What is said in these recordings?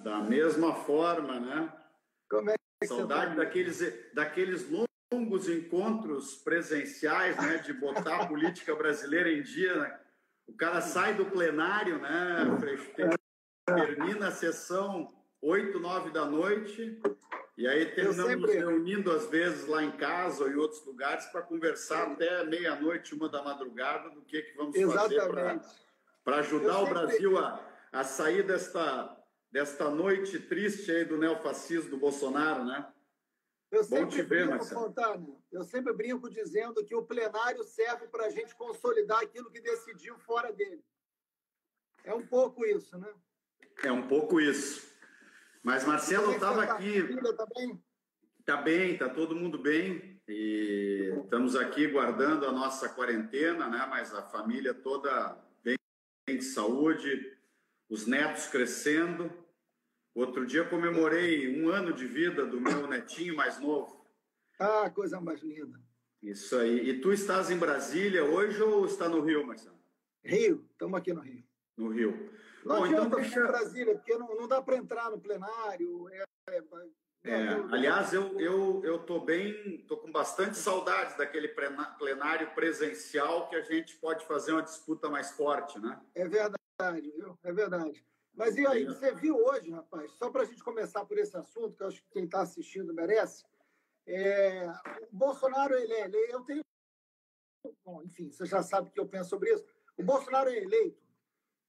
Da mesma forma, né? Como é que Saudade daqueles longos encontros presenciais, né? De botar a política brasileira em dia, né? O cara sai do plenário, né? Termina a sessão 8, 9 da noite, e aí terminamos nos reunindo às vezes lá em casa ou em outros lugares para conversar até meia-noite, 1 da madrugada, do que vamos fazer para ajudar o Brasil a sair desta noite triste aí do neofascismo do Bolsonaro, né? Bom te ver, Marcelo. Fontana, eu sempre brinco dizendo que o plenário serve para a gente consolidar aquilo que decidiu fora dele. É um pouco isso, né? É um pouco isso. Mas Marcelo estava aqui. Tá bem? Tá bem, tá todo mundo bem. E estamos aqui guardando a nossa quarentena, né? Mas a família toda bem de saúde, os netos crescendo. Outro dia comemorei 1 ano de vida do meu netinho mais novo. Ah, coisa mais linda. Isso aí. E tu estás em Brasília hoje ou está no Rio, Marcelo? Rio, estamos aqui no Rio. No Rio. Não adianta deixar Brasília, porque não dá para entrar no plenário. Aliás, eu tô com bastante saudades daquele plenário presencial que a gente pode fazer uma disputa mais forte, né? É verdade, viu? É verdade. Mas e aí, você viu hoje, rapaz, só para a gente começar por esse assunto, que eu acho que quem está assistindo merece, o Bolsonaro, eu tenho... Bom, enfim, você já sabe o que eu penso sobre isso. O Bolsonaro é eleito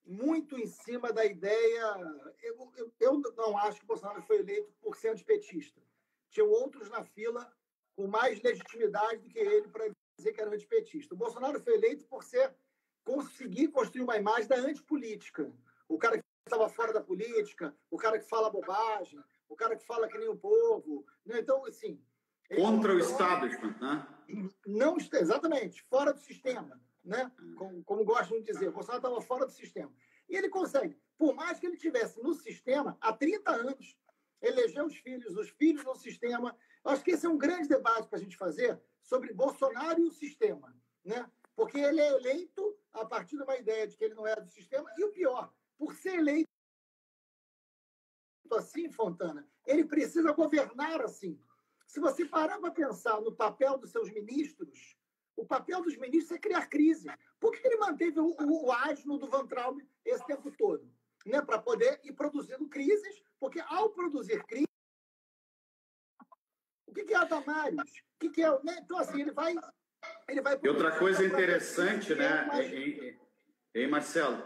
muito em cima da ideia... Eu não acho que o Bolsonaro foi eleito por ser antipetista. Tinham outros na fila com mais legitimidade do que ele para dizer que era antipetista. O Bolsonaro foi eleito por conseguir construir uma imagem da antipolítica. O cara que estava fora da política, o cara que fala bobagem, o cara que fala que nem o povo. Né? Então, assim... Contra o establishment, né? Não, exatamente, fora do sistema. Né? Como gostam de dizer, o Bolsonaro estava fora do sistema. E ele consegue, por mais que ele estivesse no sistema, há 30 anos, eleger os filhos no sistema. Eu acho que esse é um grande debate para a gente fazer sobre Bolsonaro e o sistema. Né? Porque ele é eleito a partir de uma ideia de que ele não é do sistema, e o pior, por ser eleito assim, Fontana, ele precisa governar assim. Se você parar para pensar no papel dos seus ministros, o papel dos ministros é criar crise. Por que ele manteve o asno do Van Traub esse tempo todo? Né? Para poder ir produzindo crises, porque ao produzir crise, o que é a Damares? O que é... Né? Então, assim, ele vai... E outra coisa interessante, né, hein, Marcelo?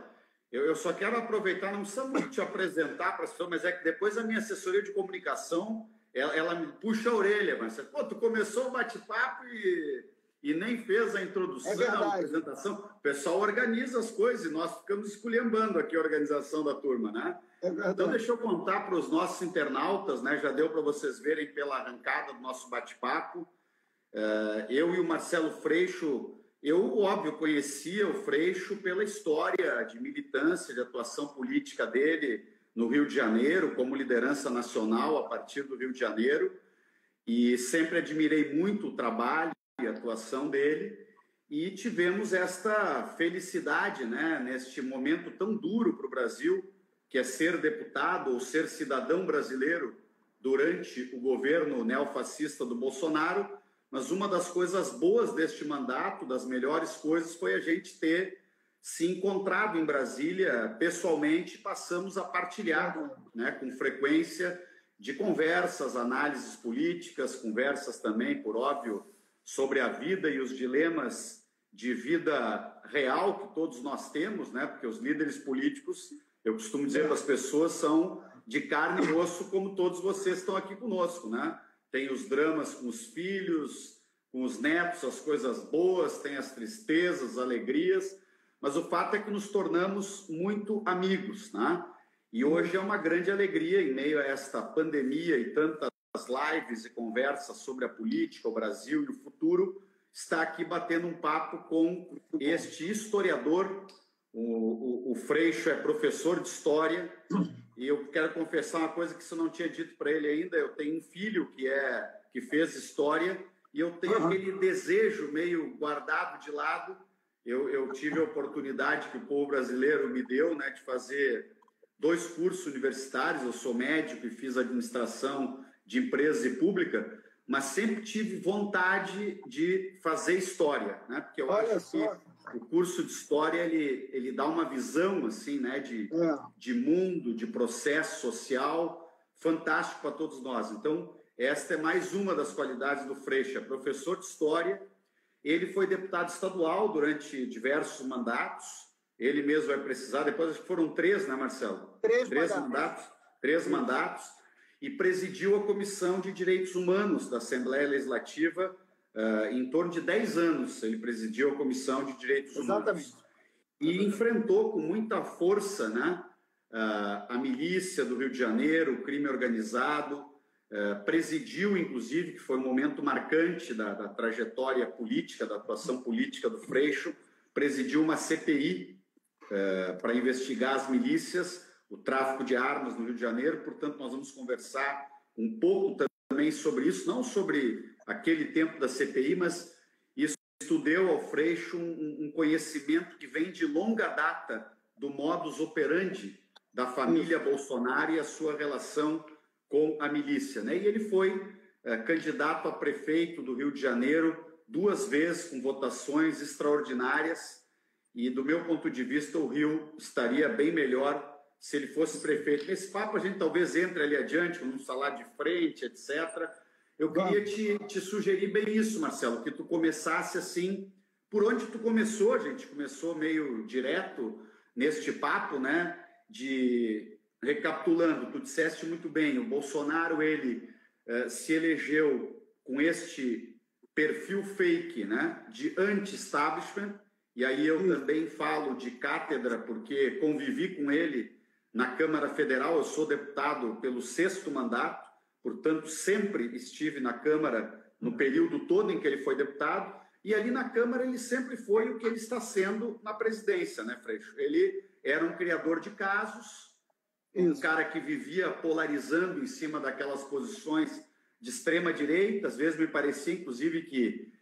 Eu só quero aproveitar, não precisa muito te apresentar para as pessoas, mas é que depois a minha assessoria de comunicação, ela me puxa a orelha, Marcelo. Pô, tu começou o bate-papo e nem fez a introdução, a apresentação. O pessoal organiza as coisas e nós ficamos esculhambando aqui a organização da turma, né? Então, deixa eu contar para os nossos internautas, né? Já deu para vocês verem pela arrancada do nosso bate-papo. Eu e o Marcelo Freixo, eu, óbvio, conhecia o Freixo pela história de militância, de atuação política dele no Rio de Janeiro, como liderança nacional a partir do Rio de Janeiro, e sempre admirei muito o trabalho e a atuação dele, e tivemos esta felicidade, né, neste momento tão duro para o Brasil, que é ser deputado ou ser cidadão brasileiro durante o governo neofascista do Bolsonaro. Mas uma das coisas boas deste mandato, das melhores coisas, foi a gente ter se encontrado em Brasília pessoalmente, passamos a partilhar, né, com frequência de conversas, análises políticas, conversas também, por óbvio, sobre a vida e os dilemas de vida real que todos nós temos, né, porque os líderes políticos, eu costumo dizer para as pessoas, são de carne e osso, como todos vocês estão aqui conosco, né? Tem os dramas com os filhos, com os netos, as coisas boas, tem as tristezas, as alegrias, mas o fato é que nos tornamos muito amigos, né? E hoje é uma grande alegria, em meio a esta pandemia e tantas lives e conversas sobre a política, o Brasil e o futuro, estar aqui batendo um papo com este historiador. O Freixo é professor de História, e eu quero confessar uma coisa que eu não tinha dito para ele ainda. Eu tenho um filho que fez História, e eu tenho aquele desejo meio guardado de lado. Eu tive a oportunidade que o povo brasileiro me deu, né, de fazer 2 cursos universitários, eu sou médico e fiz administração de empresas e pública, mas sempre tive vontade de fazer história, né? Porque eu acho que o curso de história ele dá uma visão assim, né, de mundo, de processo social fantástico para todos nós. Então, esta é mais uma das qualidades do Freixo, é professor de história. Ele foi deputado estadual durante diversos mandatos. Ele mesmo vai precisar, depois acho que foram 3, né, Marcelo? 3 mandatos. E presidiu a Comissão de Direitos Humanos da Assembleia Legislativa em torno de 10 anos. Ele presidiu a Comissão de Direitos Humanos. Exatamente. E enfrentou com muita força, né, a milícia do Rio de Janeiro, o crime organizado, presidiu, inclusive, que foi um momento marcante da trajetória política, da atuação política do Freixo, presidiu uma CPI para investigar as milícias, o tráfico de armas no Rio de Janeiro. Portanto, nós vamos conversar um pouco também sobre isso, não sobre aquele tempo da CPI, mas isso deu ao Freixo um conhecimento que vem de longa data do modus operandi da família Bolsonaro e a sua relação com a milícia, né? E ele foi candidato a prefeito do Rio de Janeiro 2 vezes, com votações extraordinárias, e do meu ponto de vista o Rio estaria bem melhor se ele fosse prefeito. Nesse papo a gente talvez entre ali adiante, vamos falar de frente, etc. Eu queria te sugerir bem isso, Marcelo, que tu começasse assim, por onde tu começou. A gente começou meio direto neste papo, né? Recapitulando, tu disseste muito bem, o Bolsonaro, ele se elegeu com este perfil fake, né, de anti-establishment, e aí eu também falo de cátedra, porque convivi com ele na Câmara Federal. Eu sou deputado pelo 6º mandato, portanto, sempre estive na Câmara no período todo em que ele foi deputado, e ali na Câmara ele sempre foi o que ele está sendo na presidência, né, Freixo? Ele era um criador de casos, um cara que vivia polarizando em cima daquelas posições de extrema-direita. Às vezes me parecia, inclusive, que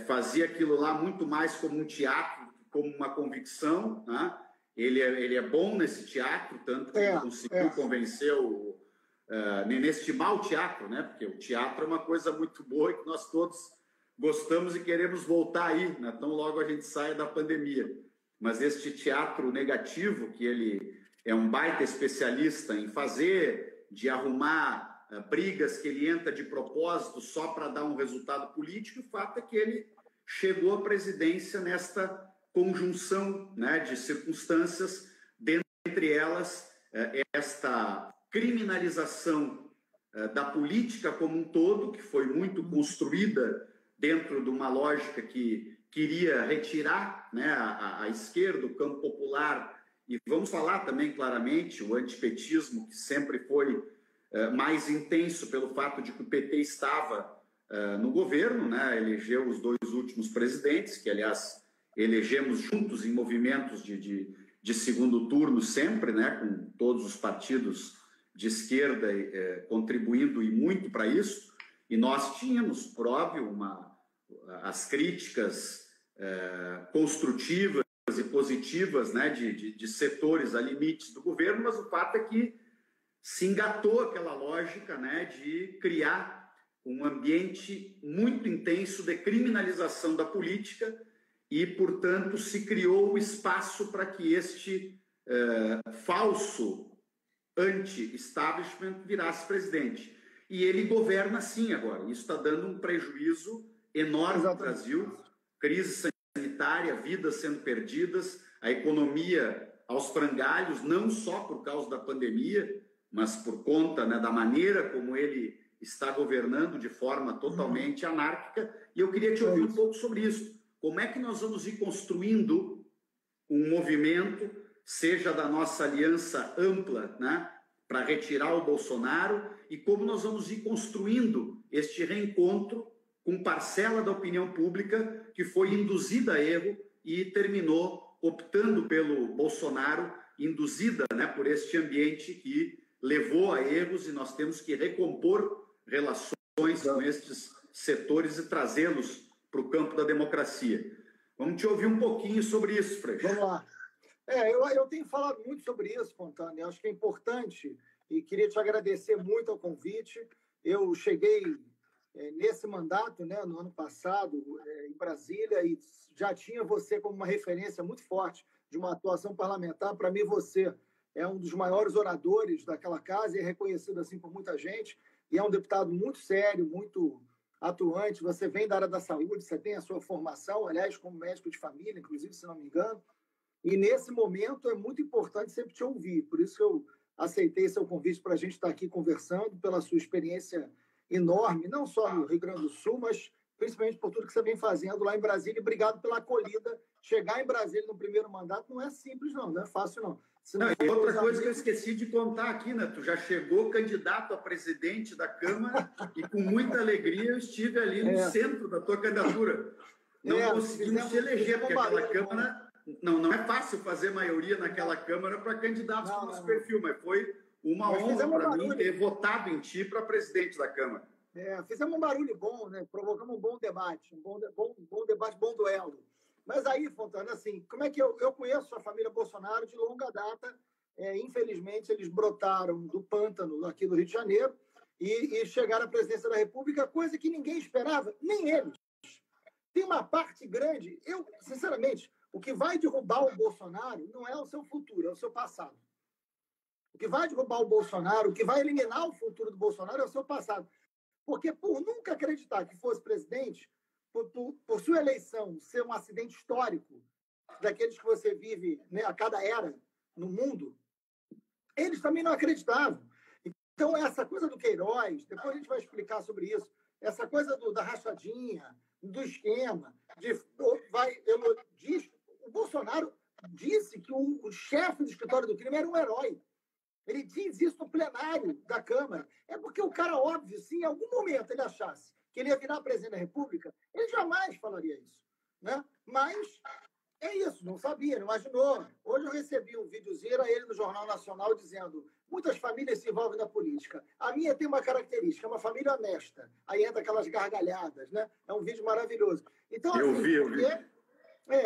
fazia aquilo lá muito mais como um teatro, como uma convicção, né? Ele é bom nesse teatro, tanto que conseguiu convencer neste mau teatro, né? Porque o teatro é uma coisa muito boa e que nós todos gostamos e queremos voltar aí, né? Tão logo a gente saia da pandemia. Mas este teatro negativo, que ele é um baita especialista em fazer, de arrumar brigas que ele entra de propósito só para dar um resultado político, o fato é que ele chegou à presidência nesta conjunção, né, de circunstâncias, dentre elas esta criminalização da política como um todo, que foi muito construída dentro de uma lógica que queria retirar, né, a esquerda, o campo popular. E vamos falar também claramente o antipetismo, que sempre foi mais intenso pelo fato de que o PT estava no governo, né? Elegeu os 2 últimos presidentes, que, aliás, elegemos juntos em movimentos de segundo turno sempre, né? Com todos os partidos de esquerda contribuindo e muito para isso. E nós tínhamos, por óbvio, as críticas construtivas e positivas, né, de setores a limites do governo, mas o fato é que se engatou aquela lógica, né, de criar um ambiente muito intenso de criminalização da política e, portanto, se criou o espaço para que este falso anti-establishment virasse presidente. E ele governa assim agora. Isso está dando um prejuízo enorme ao Brasil, crise sanitária, vidas sendo perdidas, a economia aos frangalhos, não só por causa da pandemia, mas por conta, né, da maneira como ele está governando de forma totalmente anárquica. E eu queria te ouvir um pouco sobre isso. Como é que nós vamos ir construindo um movimento, seja da nossa aliança ampla, né, para retirar o Bolsonaro, e como nós vamos ir construindo este reencontro com parcela da opinião pública que foi induzida a erro e terminou optando pelo Bolsonaro, induzida, né, por este ambiente que levou a erros, e nós temos que recompor relações com estes setores e trazê-los para o campo da democracia. Vamos te ouvir um pouquinho sobre isso, Freixo. Vamos lá. Eu tenho falado muito sobre isso, Fontana. Eu acho que é importante e queria te agradecer muito ao convite. Eu cheguei nesse mandato, né, no ano passado, em Brasília, e já tinha você como uma referência muito forte de uma atuação parlamentar. Para mim, você é um dos maiores oradores daquela casa e é reconhecido assim por muita gente. E é um deputado muito sério, muito atuante. Você vem da área da saúde, você tem a sua formação, aliás, como médico de família, inclusive, se não me engano. E nesse momento é muito importante sempre te ouvir. Por isso que eu aceitei seu convite para a gente estar aqui conversando, pela sua experiência enorme, não só no Rio Grande do Sul, mas principalmente por tudo que você vem fazendo lá em Brasília. E obrigado pela acolhida. Chegar em Brasília no primeiro mandato não é simples, não é fácil, não. Não, e outra coisa que eu esqueci de contar aqui, né? Tu já chegou candidato a presidente da Câmara e com muita alegria eu estive ali no centro da tua candidatura. Não conseguimos se eleger, porque aquela Câmara... Não é fácil fazer maioria naquela Câmara para candidatos com esse perfil, mas foi uma honra para mim ter votado em ti para presidente da Câmara. Fizemos um barulho bom, né? Provocamos um bom debate, um bom debate, bom duelo. Mas aí, Fontana, assim, como é que eu conheço a família Bolsonaro de longa data? Infelizmente, eles brotaram do pântano aqui do Rio de Janeiro e chegaram à presidência da República, coisa que ninguém esperava, nem eles. Tem uma parte grande, sinceramente, o que vai derrubar o Bolsonaro não é o seu futuro, é o seu passado. O que vai derrubar o Bolsonaro, o que vai eliminar o futuro do Bolsonaro é o seu passado. Porque por nunca acreditar que fosse presidente, por sua eleição ser um acidente histórico, daqueles que você vive, né, a cada era no mundo, eles também não acreditavam. Então, essa coisa do Queiroz, depois a gente vai explicar sobre isso, essa coisa da rachadinha, do esquema, o Bolsonaro disse que o chefe do escritório do crime era um herói. Ele diz isso no plenário da Câmara. É porque o cara, óbvio, se em algum momento ele achasse que ele ia virar presidente da República, ele jamais falaria isso. Né? Mas é isso, não sabia, não imaginou. Hoje eu recebi um videozinho a ele no Jornal Nacional dizendo: muitas famílias se envolvem na política. A minha tem uma característica, é uma família honesta. Aí entra aquelas gargalhadas, né? É um vídeo maravilhoso. Então, eu vi.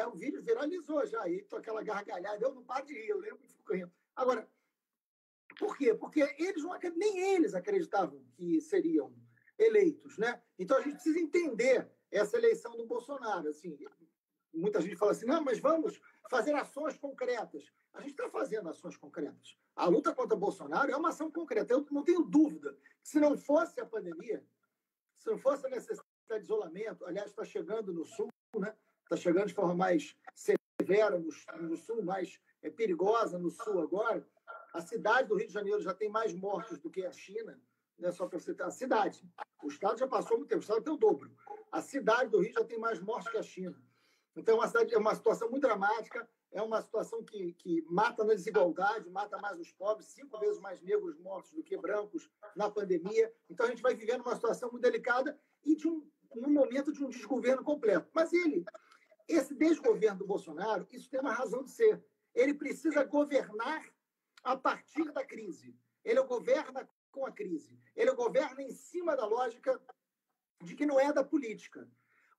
O vídeo viralizou já. Aí, aquela gargalhada, eu não paro de rir, eu lembro que fico rindo. Agora, por quê? Porque nem eles acreditavam que seriam eleitos, né? Então, a gente precisa entender essa eleição do Bolsonaro. Assim, muita gente fala assim, não, mas vamos fazer ações concretas. A gente está fazendo ações concretas. A luta contra o Bolsonaro é uma ação concreta. Eu não tenho dúvida que se não fosse a pandemia, se não fosse a necessidade de isolamento, aliás, está chegando no Sul, né? Está chegando de forma mais severa no Sul, mais perigosa no Sul agora. A cidade do Rio de Janeiro já tem mais mortos do que a China, né? Só para você ter a cidade. O Estado já passou muito tempo, o Estado tem o dobro. A cidade do Rio já tem mais mortos que a China. Então, é uma situação muito dramática, é uma situação que mata na desigualdade, mata mais os pobres, 5 vezes mais negros mortos do que brancos na pandemia. Então, a gente vai vivendo uma situação muito delicada e num momento de um desgoverno completo. Mas esse desgoverno do Bolsonaro, isso tem uma razão de ser. Ele precisa governar a partir da crise. Ele governa com a crise. Ele governa em cima da lógica de que não é da política.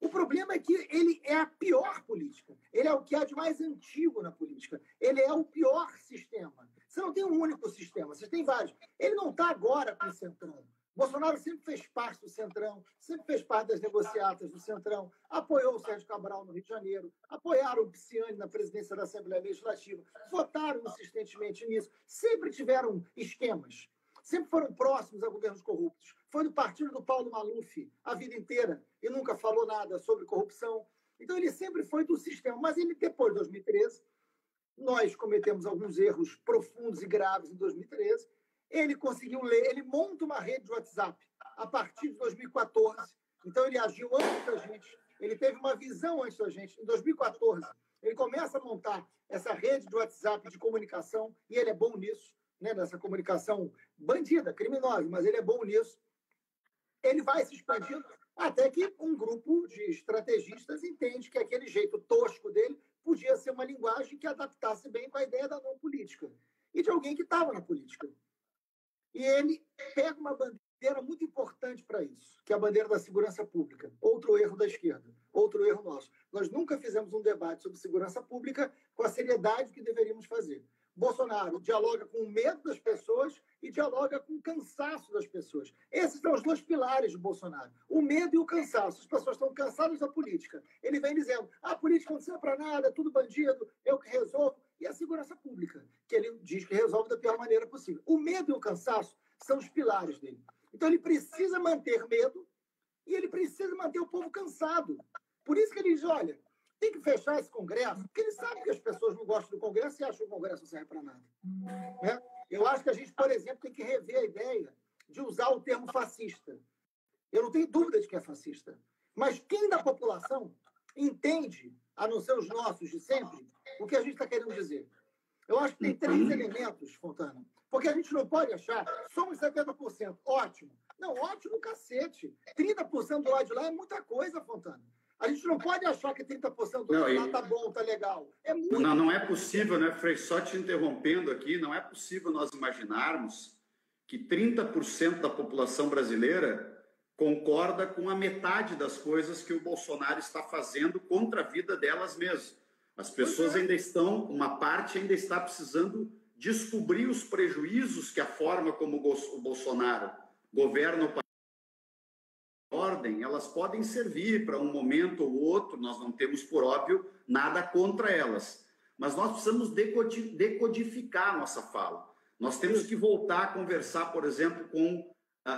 O problema é que ele é a pior política. Ele é o que há de mais antigo na política. Ele é o pior sistema. Você não tem um único sistema, você tem vários. Ele não está agora com o Centrão. Bolsonaro sempre fez parte do Centrão, sempre fez parte das negociatas do Centrão, apoiou o Sérgio Cabral no Rio de Janeiro, apoiaram o Pisciani na presidência da Assembleia Legislativa, votaram insistentemente nisso, sempre tiveram esquemas, sempre foram próximos a governos corruptos. Foi do partido do Paulo Maluf a vida inteira e nunca falou nada sobre corrupção. Então, ele sempre foi do sistema. Mas ele, depois de 2013, nós cometemos alguns erros profundos e graves em 2013. Ele conseguiu ele monta uma rede de WhatsApp a partir de 2014. Então, ele agiu antes da gente, ele teve uma visão antes da gente. Em 2014, ele começa a montar essa rede de WhatsApp de comunicação, e ele é bom nisso, né, nessa comunicação bandida, criminosa, mas ele é bom nisso. Ele vai se expandindo até que um grupo de estrategistas entende que aquele jeito tosco dele podia ser uma linguagem que adaptasse bem com a ideia da não política e de alguém que estava na política. E ele pega uma bandeira bandeira muito importante para isso, que é a bandeira da segurança pública. Outro erro da esquerda, outro erro nosso. Nós nunca fizemos um debate sobre segurança pública com a seriedade que deveríamos fazer. Bolsonaro dialoga com o medo das pessoas e dialoga com o cansaço das pessoas. Esses são os dois pilares do Bolsonaro. O medo e o cansaço. As pessoas estão cansadas da política. Ele vem dizendo, a política não serve para nada, é tudo bandido, eu que resolvo. E a segurança pública, que ele diz que resolve da pior maneira possível. O medo e o cansaço são os pilares dele. Então, ele precisa manter medo e ele precisa manter o povo cansado. Por isso que ele diz, olha, tem que fechar esse Congresso, porque ele sabe que as pessoas não gostam do Congresso e acham que o Congresso não serve para nada. Né? Eu acho que a gente, por exemplo, tem que rever a ideia de usar o termo fascista. Eu não tenho dúvida de que é fascista. Mas quem da população entende, a não ser os nossos de sempre, o que a gente está querendo dizer? Eu acho que tem 3 elementos, Fontana. Porque a gente não pode achar, somos 70%, ótimo. Não, ótimo cacete. 30% do lado de lá é muita coisa, Fontana. A gente não pode achar que 30% do lado de lá está bom, está legal. É muito. Não é possível, né, Frei? Só te interrompendo aqui, não é possível nós imaginarmos que 30% da população brasileira concorda com a metade das coisas que o Bolsonaro está fazendo contra a vida delas mesmas. As pessoas ainda estão, uma parte ainda está precisando descobrir os prejuízos que a forma como o Bolsonaro governa o país, ordem, elas podem servir para um momento ou outro, nós não temos, por óbvio, nada contra elas. Mas nós precisamos decodificar a nossa fala. Nós temos que voltar a conversar, por exemplo, com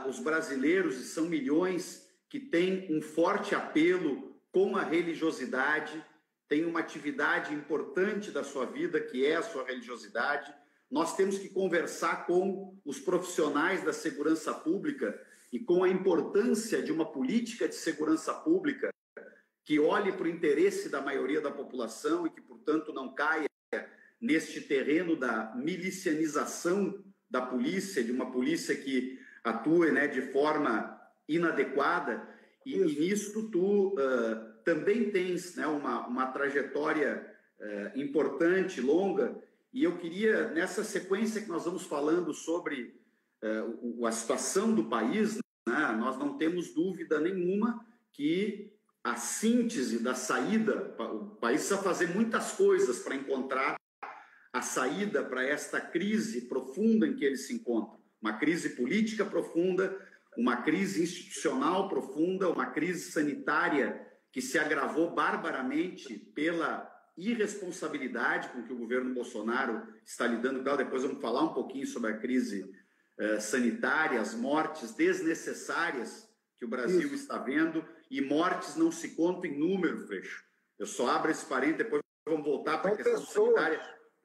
os brasileiros, e são milhões, que têm um forte apelo com a religiosidade, tem uma atividade importante da sua vida, que é a sua religiosidade. Nós temos que conversar com os profissionais da segurança pública e com a importância de uma política de segurança pública que olhe para o interesse da maioria da população e que, portanto, não caia neste terreno da milicianização da polícia, de uma polícia que atue, né, de forma inadequada. E nisso tu também tens, né, uma trajetória importante, longa, e eu queria, nessa sequência que nós vamos falando sobre a situação do país, né, nós não temos dúvida nenhuma que a síntese da saída, o país precisa fazer muitas coisas para encontrar a saída para esta crise profunda em que ele se encontra. Uma crise política profunda, uma crise institucional profunda, uma crise sanitária que se agravou barbaramente pela irresponsabilidade com que o governo Bolsonaro está lidando. Depois vamos falar um pouquinho sobre a crise sanitária, as mortes desnecessárias que o Brasil está vendo, e mortes não se contam em número, Freixo. Eu só abro esse parênteses, depois vamos voltar para a questão sanitária.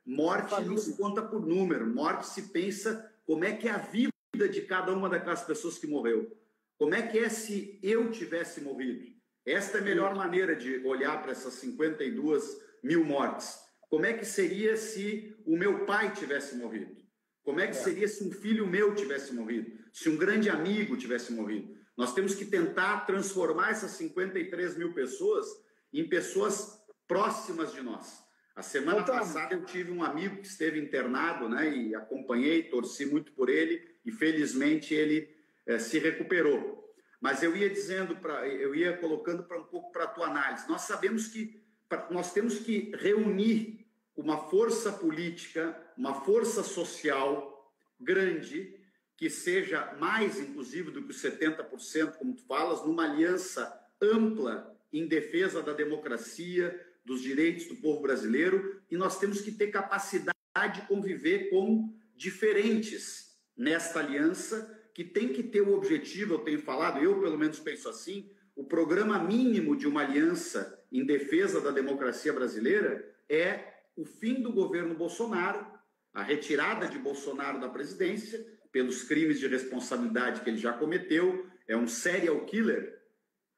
Morte não se conta por número, morte se pensa como é que é a vida de cada uma daquelas pessoas que morreu. Como é que é se eu tivesse morrido? Esta é a melhor maneira de olhar para essas 52 mil mortes. Como é que seria se o meu pai tivesse morrido? Como é que seria se um filho meu tivesse morrido? Se um grande amigo tivesse morrido? Nós temos que tentar transformar essas 53 mil pessoas em pessoas próximas de nós. A semana passada eu tive um amigo que esteve internado, né, e acompanhei, torci muito por ele, e felizmente ele se recuperou. Mas eu ia dizendo, eu ia colocando um pouco para a tua análise. Nós sabemos que nós temos que reunir uma força política, uma força social grande, que seja mais, inclusive, do que os 70%, como tu falas, numa aliança ampla em defesa da democracia, dos direitos do povo brasileiro, e nós temos que ter capacidade de conviver com diferentes nesta aliança, que tem que ter o objetivo, eu tenho falado, eu pelo menos penso assim, o programa mínimo de uma aliança em defesa da democracia brasileira é o fim do governo Bolsonaro, a retirada de Bolsonaro da presidência, pelos crimes de responsabilidade que ele já cometeu, é um serial killer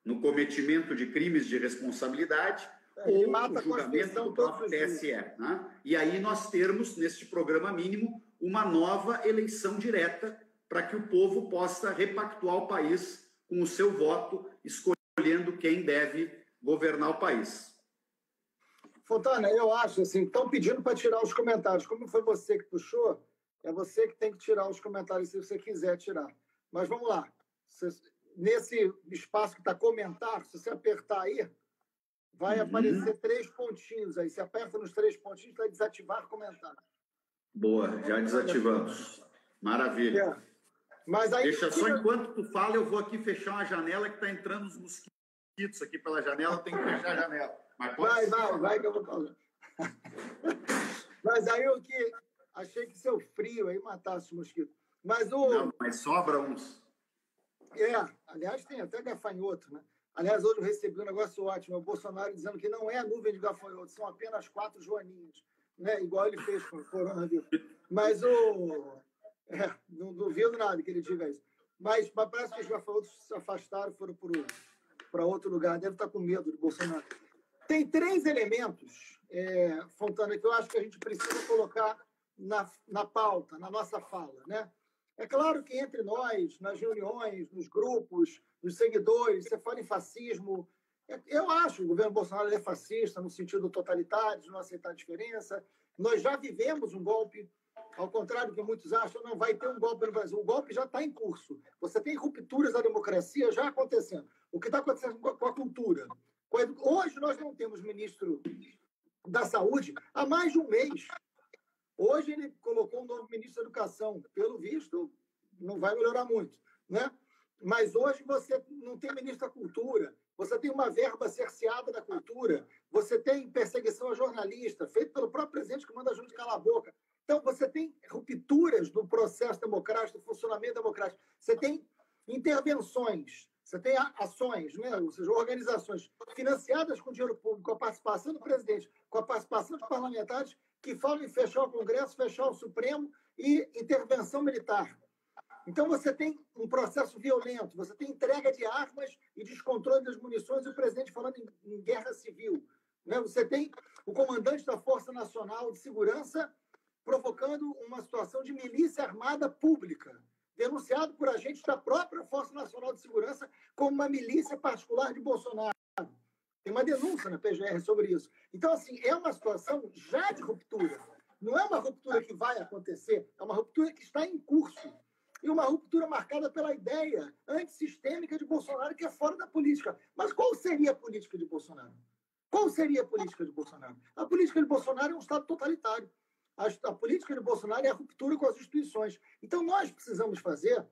no cometimento de crimes de responsabilidade, ou o julgamento do próprio TSE. Né? E aí nós termos, neste programa mínimo, uma nova eleição direta para que o povo possa repactuar o país com o seu voto, escolhendo quem deve governar o país. Fontana, eu acho assim, estão pedindo para tirar os comentários. Como foi você que puxou, é você que tem que tirar os comentários se você quiser tirar. Mas vamos lá. Nesse espaço que está comentar, se você apertar aí, vai aparecer 3 pontinhos aí. Você aperta nos 3 pontinhos, vai desativar comentário. Boa, já desativamos. Maravilha. Mas aí, deixa só, enquanto tu fala, eu vou aqui fechar uma janela que está entrando os mosquitos aqui pela janela, eu tenho que fechar a janela. Mas vai que eu vou falar. Mas aí eu que achei que seu frio aí matasse o mosquito. Não, mas sobra uns. Aliás, tem até gafanhoto, né? Aliás, hoje eu recebi um negócio ótimo, o Bolsonaro dizendo que não é a nuvem de gafanhoto, são apenas 4 joaninhas, né? Igual ele fez com o coronavírus. Mas não duvido nada que ele diga isso. Mas parece que os gafanhotos se afastaram, foram para outro lugar, deve estar com medo do Bolsonaro. Tem 3 elementos, Fontana, que eu acho que a gente precisa colocar na pauta, na nossa fala, né? É claro que entre nós, nas reuniões, nos grupos, nos seguidores, você fala em fascismo. Eu acho que o governo Bolsonaro é fascista no sentido totalitário, de não aceitar a diferença. Nós já vivemos um golpe, ao contrário do que muitos acham, não vai ter um golpe no Brasil. O golpe já está em curso. Você tem rupturas da democracia já acontecendo. O que está acontecendo com a cultura? Hoje nós não temos ministro da Saúde há mais de um mês. Hoje ele colocou um novo ministro da Educação. Pelo visto, não vai melhorar muito, né? Mas hoje você não tem ministro da Cultura, você tem uma verba cerceada da cultura, você tem perseguição a jornalista, feito pelo próprio presidente que manda a gente calar a boca. Então, você tem rupturas do processo democrático, do funcionamento democrático. Você tem intervenções, você tem ações, né? Ou seja, organizações financiadas com dinheiro público, com a participação do presidente, com a participação dos parlamentares, que falam em fechar o Congresso, fechar o Supremo e intervenção militar. Então, você tem um processo violento, você tem entrega de armas e descontrole das munições e o presidente falando em guerra civil, né? Você tem o comandante da Força Nacional de Segurança provocando uma situação de milícia armada pública, denunciado por agentes da própria Força Nacional de Segurança como uma milícia particular de Bolsonaro. Tem uma denúncia na PGR sobre isso. Então, assim, é uma situação já de ruptura. Não é uma ruptura que vai acontecer, é uma ruptura que está em curso. E uma ruptura marcada pela ideia antissistêmica de Bolsonaro, que é fora da política. Mas qual seria a política de Bolsonaro? Qual seria a política de Bolsonaro? A política de Bolsonaro é um Estado totalitário. A política de Bolsonaro é a ruptura com as instituições. Então, nós precisamos fazer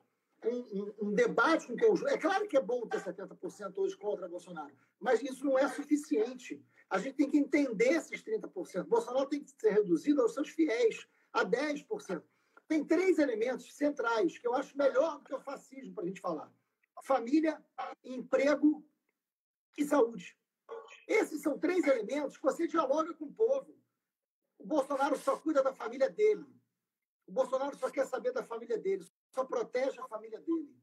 um debate com o conjunto. É claro que é bom ter 70% hoje contra Bolsonaro, mas isso não é suficiente. A gente tem que entender esses 30%. Bolsonaro tem que ser reduzido aos seus fiéis, a 10%. Tem 3 elementos centrais que eu acho melhor do que o fascismo para a gente falar: família, emprego e saúde. Esses são 3 elementos que você dialoga com o povo. O Bolsonaro só cuida da família dele. O Bolsonaro só quer saber da família dele, só protege a família dele.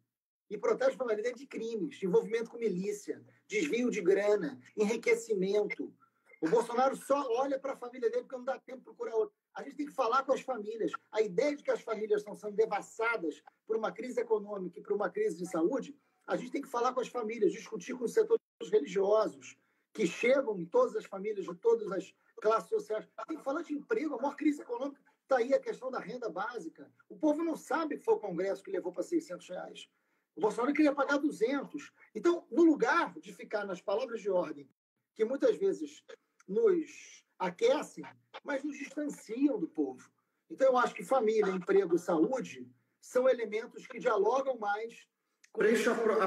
E protege a família dele de crimes, de envolvimento com milícia, desvio de grana, enriquecimento. O Bolsonaro só olha para a família dele porque não dá tempo de procurar outro. A gente tem que falar com as famílias. A ideia de que as famílias estão sendo devassadas por uma crise econômica e por uma crise de saúde, a gente tem que falar com as famílias, discutir com os setores religiosos, que chegam em todas as famílias, de todas as classes sociais. Tem que falar de emprego, a maior crise econômica. Está aí a questão da renda básica. O povo não sabe que foi o Congresso que levou para R$600. O Bolsonaro queria pagar 200. Então, no lugar de ficar nas palavras de ordem, que muitas vezes nos aquecem, mas nos distanciam do povo. Então, eu acho que família, emprego e saúde são elementos que dialogam mais com os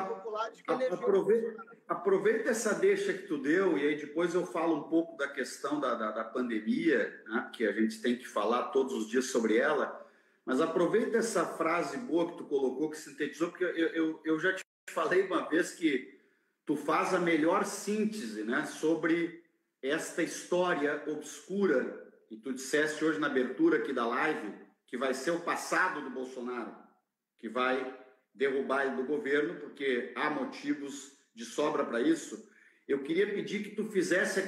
populares que aproveita essa deixa que tu deu, e aí depois eu falo um pouco da questão da pandemia, né, porque a gente tem que falar todos os dias sobre ela, mas aproveita essa frase boa que tu colocou, que sintetizou, porque eu já te falei uma vez que tu faz a melhor síntese, né, sobre esta história obscura, e tu disseste hoje na abertura aqui da live, que vai ser o passado do Bolsonaro, que vai derrubar ele do governo, porque há motivos de sobra para isso. Eu queria pedir que tu fizesse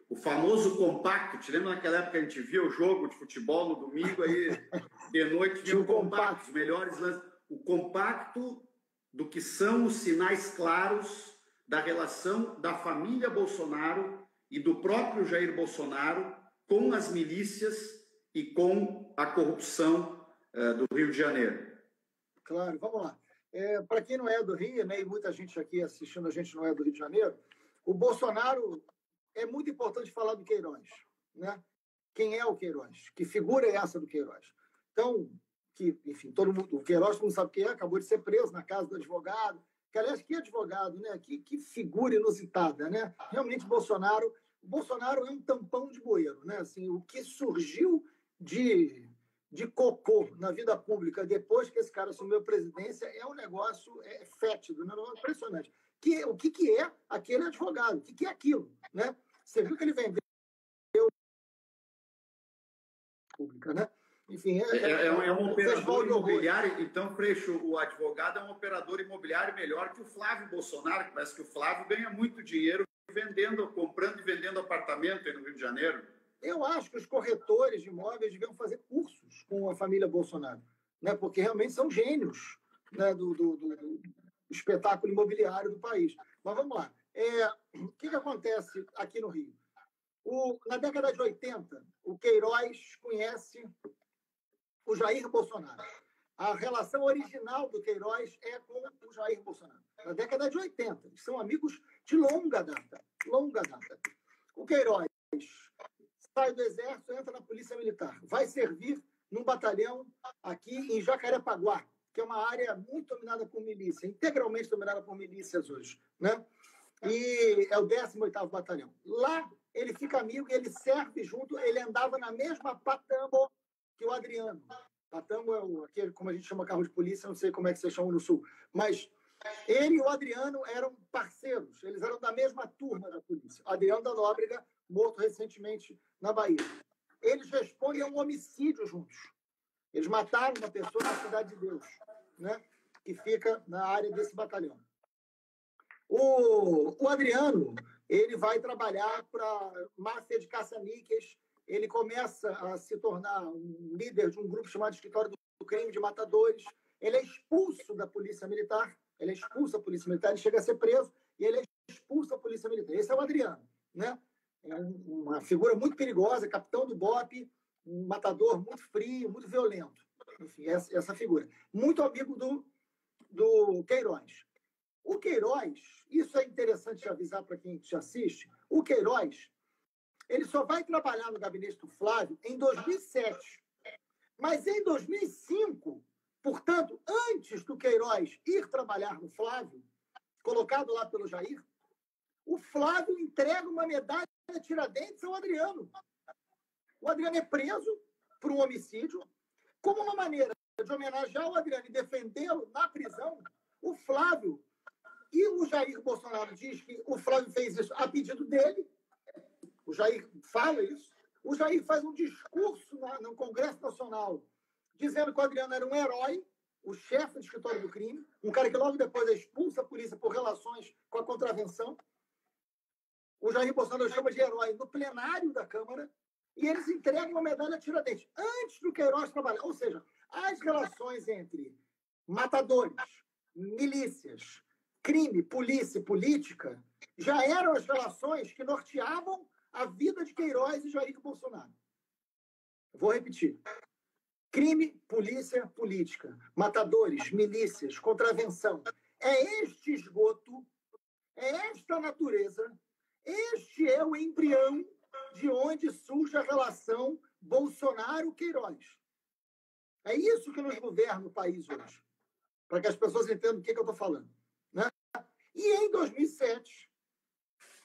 o famoso compacto. Te lembra naquela época que a gente via o jogo de futebol no domingo, aí de noite tinha o compacto, os melhores lances. O compacto do que são os sinais claros da relação da família Bolsonaro e do próprio Jair Bolsonaro com as milícias e com a corrupção do Rio de Janeiro. Claro, vamos lá. Para quem não é do Rio, né, e muita gente aqui assistindo a gente não é do Rio de Janeiro, o Bolsonaro é muito importante falar do Queiroz, né? Quem é o Queiroz? Que figura é essa do Queiroz? Então, enfim, todo mundo, o Queiroz, todo mundo sabe quem é, acabou de ser preso na casa do advogado. Que, aliás, que advogado, né? Que figura inusitada, né? Realmente, o Bolsonaro é um tampão de bueiro, né? Assim, o que surgiu de cocô na vida pública depois que esse cara assumiu a presidência é um negócio fétido, né? É impressionante. O que é aquele advogado? O que é aquilo, né? Você viu que ele vendeu pública, né? Enfim, é um operador imobiliário. Então, Freixo, o advogado é um operador imobiliário melhor que o Flávio Bolsonaro, que parece que o Flávio ganha muito dinheiro comprando e vendendo apartamento aí no Rio de Janeiro. Eu acho que os corretores de imóveis deviam fazer cursos com a família Bolsonaro, né? Porque realmente são gênios, né? do espetáculo imobiliário do país. Mas vamos lá. O que acontece aqui no Rio? Na década de 80, o Queiroz conhece o Jair Bolsonaro. A relação original do Queiroz é com o Jair Bolsonaro. Na década de 80. Eles são amigos de longa data. Longa data. O Queiroz sai do Exército, entra na Polícia Militar. Vai servir num batalhão aqui em Jacarepaguá, que é uma área muito dominada por milícia, integralmente dominada por milícias hoje, né? E é o 18º Batalhão. Lá, ele fica amigo e ele serve junto, ele andava na mesma patambo que o Adriano. Patambo é aquele, como a gente chama carro de polícia, não sei como é que vocês chamam no Sul, mas ele e o Adriano eram parceiros, eles eram da mesma turma da polícia. O Adriano da Nóbrega, morto recentemente na Bahia. Eles respondem a um homicídio juntos. Eles mataram uma pessoa na Cidade de Deus, né? Que fica na área desse batalhão. O Adriano, ele vai trabalhar para a máfia de caça-níqueis, ele começa a se tornar um líder de um grupo chamado Escritório do Crime de Matadores, ele é expulso da Polícia Militar, ele chega a ser preso e ele é expulso da Polícia Militar. Esse é o Adriano, né? É uma figura muito perigosa, capitão do BOPE, um matador muito frio, muito violento. Enfim, essa figura. Muito amigo do Queiroz. O Queiroz, isso é interessante avisar para quem te assiste, o Queiroz, ele só vai trabalhar no gabinete do Flávio em 2007. Mas em 2005, portanto, antes do Queiroz ir trabalhar no Flávio, colocado lá pelo Jair, o Flávio entrega uma medalha de Tiradentes ao Adriano. O Adriano é preso por um homicídio. Como uma maneira de homenagear o Adriano e defendê-lo na prisão, o Flávio e o Jair Bolsonaro diz que o Flávio fez isso a pedido dele. O Jair fala isso. O Jair faz um discurso no Congresso Nacional dizendo que o Adriano era um herói, o chefe do escritório do crime, um cara que logo depois expulsa a polícia por relações com a contravenção. O Jair Bolsonaro chama de herói no plenário da Câmara e eles entregam uma medalha a Tiradentes antes do Queiroz trabalhar. Ou seja, as relações entre matadores, milícias, crime, polícia e política já eram as relações que norteavam a vida de Queiroz e Jair Bolsonaro. Vou repetir. Crime, polícia, política. Matadores, milícias, contravenção. É este esgoto, é esta natureza, este é o embrião de onde surge a relação Bolsonaro-Queiroz. É isso que nos governa o país hoje. Para que as pessoas entendam o que eu estou falando. Né? E em 2007,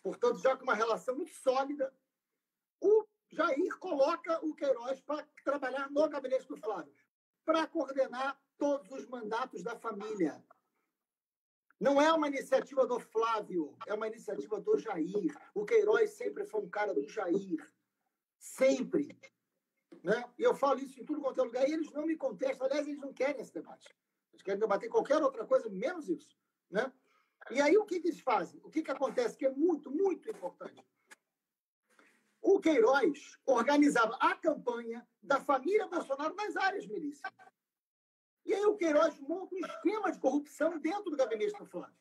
portanto, já com uma relação muito sólida, o Jair coloca o Queiroz para trabalhar no gabinete do Flávio, para coordenar todos os mandatos da família. Não é uma iniciativa do Flávio, é uma iniciativa do Jair. O Queiroz sempre foi um cara do Jair. Sempre. Né? E eu falo isso em tudo quanto é lugar, e eles não me contestam. Aliás, eles não querem esse debate. Eles querem debater qualquer outra coisa, menos isso. Né? E aí, o que eles fazem? O que acontece que é muito, muito importante? O Queiroz organizava a campanha da família Bolsonaro nas áreas milícias. E aí o Queiroz monta um esquema de corrupção dentro do gabinete do Flávio.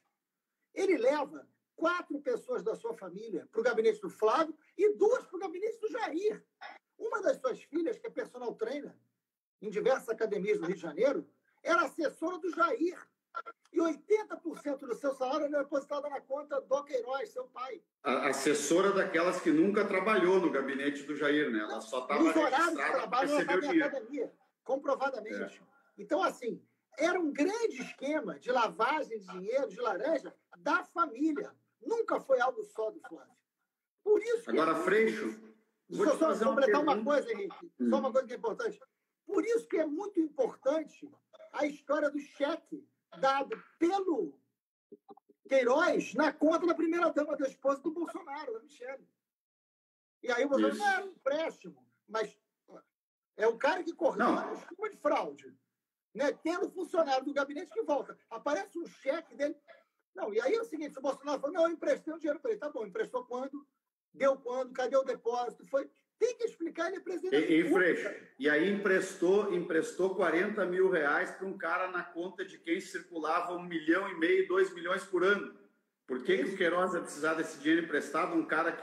Ele leva 4 pessoas da sua família para o gabinete do Flávio e 2 para o gabinete do Jair. Uma das suas filhas, que é personal trainer em diversas academias do Rio de Janeiro, era assessora do Jair. E 80% do seu salário era depositado na conta do Queiroz, seu pai. A assessora daquelas que nunca trabalhou no gabinete do Jair, né? Ela só estava registrada para receber o dinheiro. Academia, comprovadamente. Então, assim, era um grande esquema de lavagem de dinheiro, de laranja, da família. Nunca foi algo só do Flávio. Por isso que... Agora, Freixo... Deixa eu só completar uma coisa, Henrique. Só uma coisa que é importante. Por isso que é muito importante a história do cheque dado pelo Queiroz na conta da primeira-dama da esposa do Bolsonaro, da Michele. E aí o Bolsonaro não era um empréstimo, mas é o cara que coordena o esquema de fraude. Né? Tendo funcionário do gabinete que volta. Aparece um cheque dele. Não, e aí é o seguinte, o Bolsonaro falou, não, eu emprestei um dinheiro para ele. Tá bom, emprestou quando? Deu quando? Cadê o depósito? Foi... Tem que explicar, ele é presidente. Freixo, e aí emprestou 40 mil reais para um cara na conta de quem circulava 1,5 milhão, 2 milhões por ano. Por que o Queiroz ia precisar desse dinheiro emprestado? Um cara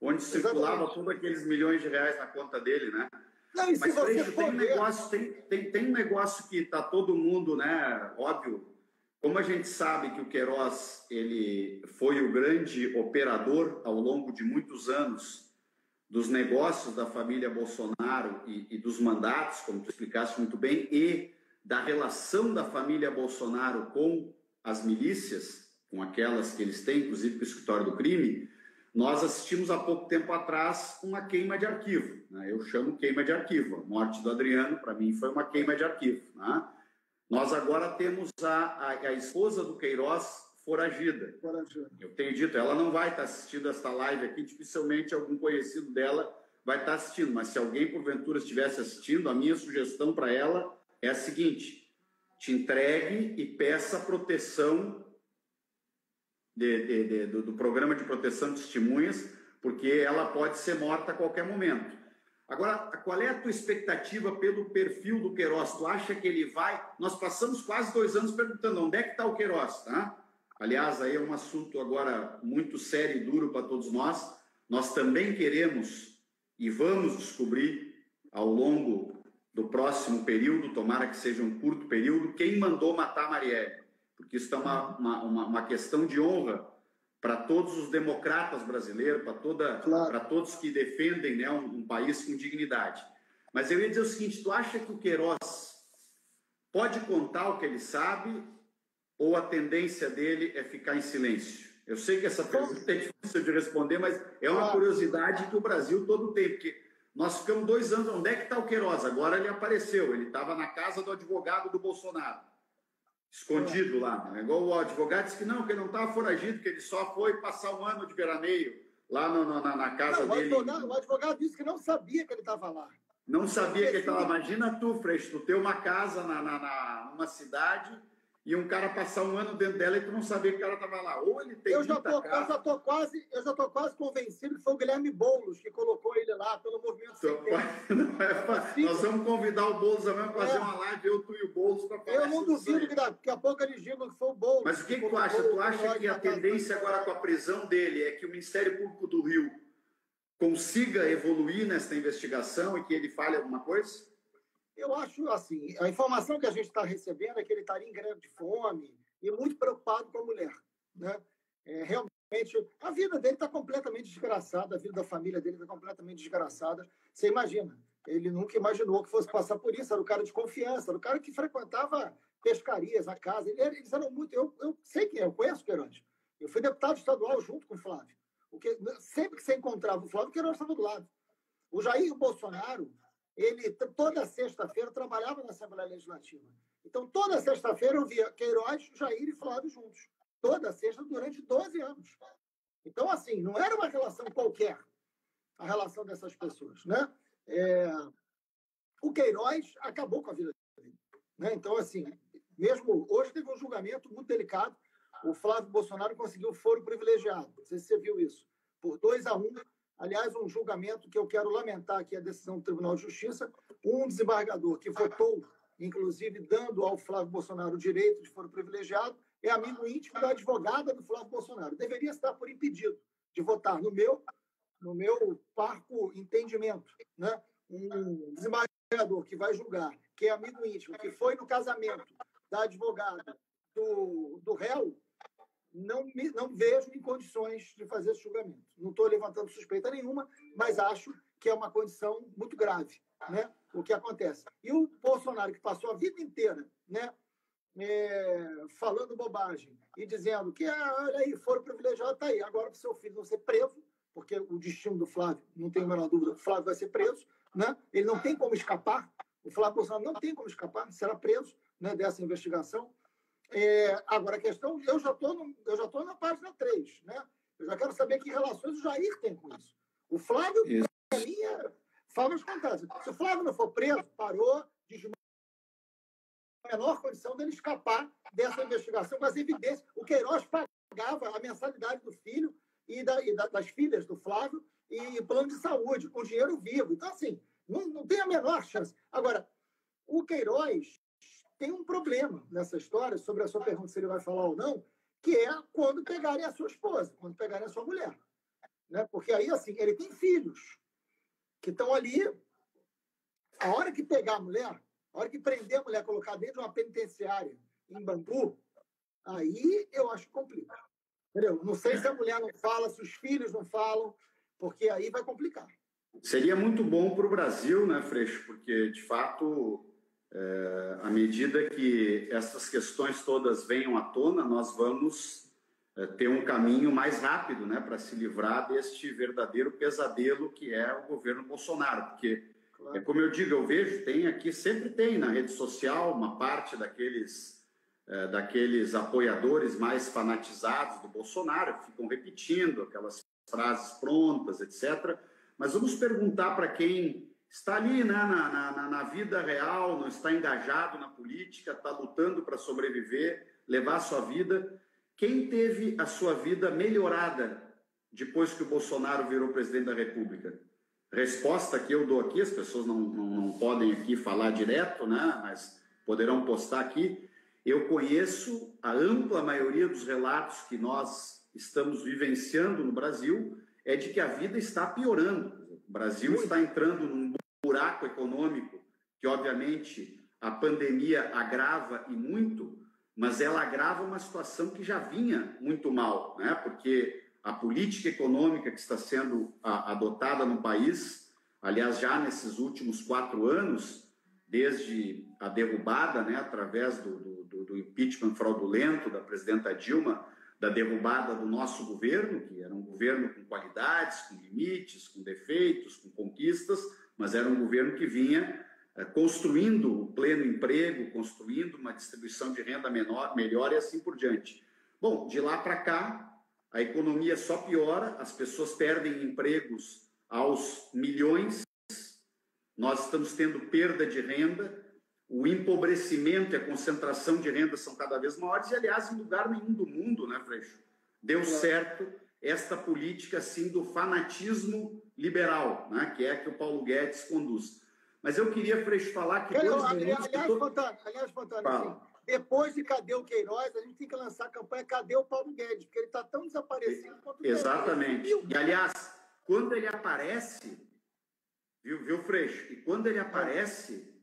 onde circulava todos aqueles milhões de reais na conta dele, né? Não, e se mas, você Freixo, tem um negócio que está todo mundo, né? Óbvio, como a gente sabe que o Queiroz ele foi o grande operador ao longo de muitos anos dos negócios da família Bolsonaro e dos mandatos, como tu explicaste muito bem, e da relação da família Bolsonaro com as milícias, com aquelas que eles têm, inclusive com o escritório do crime, nós assistimos há pouco tempo atrás uma queima de arquivo. Né? Eu chamo queima de arquivo. A morte do Adriano, para mim, foi uma queima de arquivo. Né? Nós agora temos a esposa do Queiroz foragida. Eu tenho dito, ela não vai estar assistindo esta live aqui, dificilmente algum conhecido dela vai estar assistindo, mas se alguém porventura estivesse assistindo, a minha sugestão para ela é a seguinte: te entregue e peça proteção do programa de proteção de testemunhas, porque ela pode ser morta a qualquer momento. Agora, qual é a tua expectativa pelo perfil do Queiroz? Tu acha que ele vai... Nós passamos quase 2 anos perguntando onde é que está o Queiroz, tá? Aliás, aí é um assunto agora muito sério e duro para todos nós. Nós também queremos e vamos descobrir ao longo do próximo período, tomara que seja um curto período, quem mandou matar Marielle. Porque isso é uma questão de honra para todos os democratas brasileiros, para todos que defendem, né, um país com dignidade. Mas eu ia dizer o seguinte, tu acha que o Queiroz pode contar o que ele sabe ou a tendência dele é ficar em silêncio? Eu sei que essa pergunta é difícil de responder, mas é uma curiosidade que o Brasil todo tem, porque nós ficamos 2 anos, onde é que está o Queiroz? Agora ele apareceu, ele estava na casa do advogado do Bolsonaro, escondido lá. Né? Igual o advogado disse que não estava foragido, que ele só foi passar 1 ano de veraneio lá na casa dele. O advogado disse que não sabia que ele estava lá. Não sabia que ele estava lá. Imagina tu, Freixo, tu ter uma casa numa cidade... e um cara passar 1 ano dentro dela e tu não sabia que o cara estava lá. Ou ele tem eu já tô quase convencido que foi o Guilherme Boulos que colocou ele lá pelo movimento sem tempo. Nós vamos convidar o Boulos amanhã para fazer uma live, eu, tu e o Boulos, para falar. Eu não duvido que daqui a pouco eles digam que foi o Boulos. Mas o que tu acha? Tu acha que a tendência agora com a prisão dele é que o Ministério Público do Rio consiga evoluir nessa investigação e que ele fale alguma coisa? Eu acho assim, a informação que a gente está recebendo é que ele estaria em greve de fome e muito preocupado com a mulher. Né? Realmente, a vida dele está completamente desgraçada, a vida da família dele está completamente desgraçada. Você imagina, ele nunca imaginou que fosse passar por isso, era o cara de confiança, era o cara que frequentava pescarias, a casa. Eles eram muito... Eu sei quem é, eu conheço o Queiroz. Eu fui deputado estadual junto com o Flávio. Sempre que você encontrava o Flávio, o Queiroz estava do lado. O Jair Bolsonaro... ele toda sexta-feira trabalhava na Assembleia Legislativa. Então, toda sexta-feira eu via Queiroz, Jair e Flávio juntos. Toda sexta, durante 12 anos. Então, assim, não era uma relação qualquer, a relação dessas pessoas. Né? O Queiroz acabou com a vida dele. Né? Então, assim, mesmo hoje teve um julgamento muito delicado. O Flávio Bolsonaro conseguiu foro privilegiado. Não sei se você viu isso. Por 2-1. Aliás, um julgamento que eu quero lamentar aqui, a decisão do Tribunal de Justiça, um desembargador que votou, inclusive, dando ao Flávio Bolsonaro o direito de foro privilegiado, é amigo íntimo da advogada do Flávio Bolsonaro. Deveria estar por impedido de votar no meu parco entendimento. Né? Um desembargador que vai julgar, que é amigo íntimo, que foi no casamento da advogada do réu, não vejo em condições de fazer esse julgamento. Não estou levantando suspeita nenhuma, mas acho que é uma condição muito grave, né, o que acontece. E o Bolsonaro, que passou a vida inteira, né, falando bobagem e dizendo que, olha aí, foro privilegiado, está aí. Agora, para o seu filho não ser preso, porque o destino do Flávio, não tenho a menor dúvida, o Flávio vai ser preso, né? Ele não tem como escapar, o Flávio Bolsonaro não tem como escapar, será preso, né, dessa investigação. Agora, a questão, eu já estou na página 3, né? Eu já quero saber que relações o Jair tem com isso. O Flávio, para mim, Flávio acontece. Se o Flávio não for preso, parou, desmontou a menor condição dele escapar dessa investigação com as evidências. O Queiroz pagava a mensalidade do filho e das filhas do Flávio e plano de saúde, com dinheiro vivo. Então, assim, não tem a menor chance. Agora, o Queiroz tem um problema nessa história, sobre a sua pergunta se ele vai falar ou não, que é quando pegarem a sua esposa, quando pegarem a sua mulher. Né? Porque aí, assim, ele tem filhos que estão ali. A hora que pegar a mulher, a hora que prender a mulher, colocar dentro de uma penitenciária em Bangu, aí eu acho complicado. Entendeu? Não sei se a mulher não fala, se os filhos não falam, porque aí vai complicar. Seria muito bom para o Brasil, né, Freixo? Porque, de fato, à medida que essas questões todas venham à tona, nós vamos ter um caminho mais rápido, né, para se livrar deste verdadeiro pesadelo que é o governo Bolsonaro. Porque, como eu digo, eu vejo, sempre tem na rede social uma parte daqueles apoiadores mais fanatizados do Bolsonaro, que ficam repetindo aquelas frases prontas, etc. Mas vamos perguntar para quem está ali, né, na vida real, não está engajado na política, está lutando para sobreviver, levar a sua vida. Quem teve a sua vida melhorada depois que o Bolsonaro virou presidente da República? Resposta que eu dou aqui, as pessoas não podem aqui falar direto, né, mas poderão postar aqui. Eu conheço a ampla maioria dos relatos que nós estamos vivenciando no Brasil, é de que a vida está piorando. O Brasil está entrando num buraco econômico que, obviamente, a pandemia agrava e muito, mas ela agrava uma situação que já vinha muito mal, né? Porque a política econômica que está sendo adotada no país, aliás, já nesses últimos 4 anos, desde a derrubada, né, através do impeachment fraudulento da presidenta Dilma, da derrubada do nosso governo, que era um governo com qualidades, com limites, com defeitos, com conquistas, mas era um governo que vinha construindo o pleno emprego, construindo uma distribuição de renda melhor e assim por diante. Bom, de lá para cá, a economia só piora, as pessoas perdem empregos aos milhões, nós estamos tendo perda de renda, o empobrecimento e a concentração de renda são cada vez maiores, e, aliás, em lugar nenhum do mundo, né, Freixo, deu certo esta política, assim, do fanatismo liberal, né, que é a que o Paulo Guedes conduz. Mas eu queria, Freixo, falar que... Aliás, Fontana, assim, depois de cadê o Queiroz, a gente tem que lançar a campanha cadê o Paulo Guedes, porque ele está tão desaparecido quanto o Queiroz. Exatamente. E, aliás, quando ele aparece, viu, Freixo? E quando ele aparece...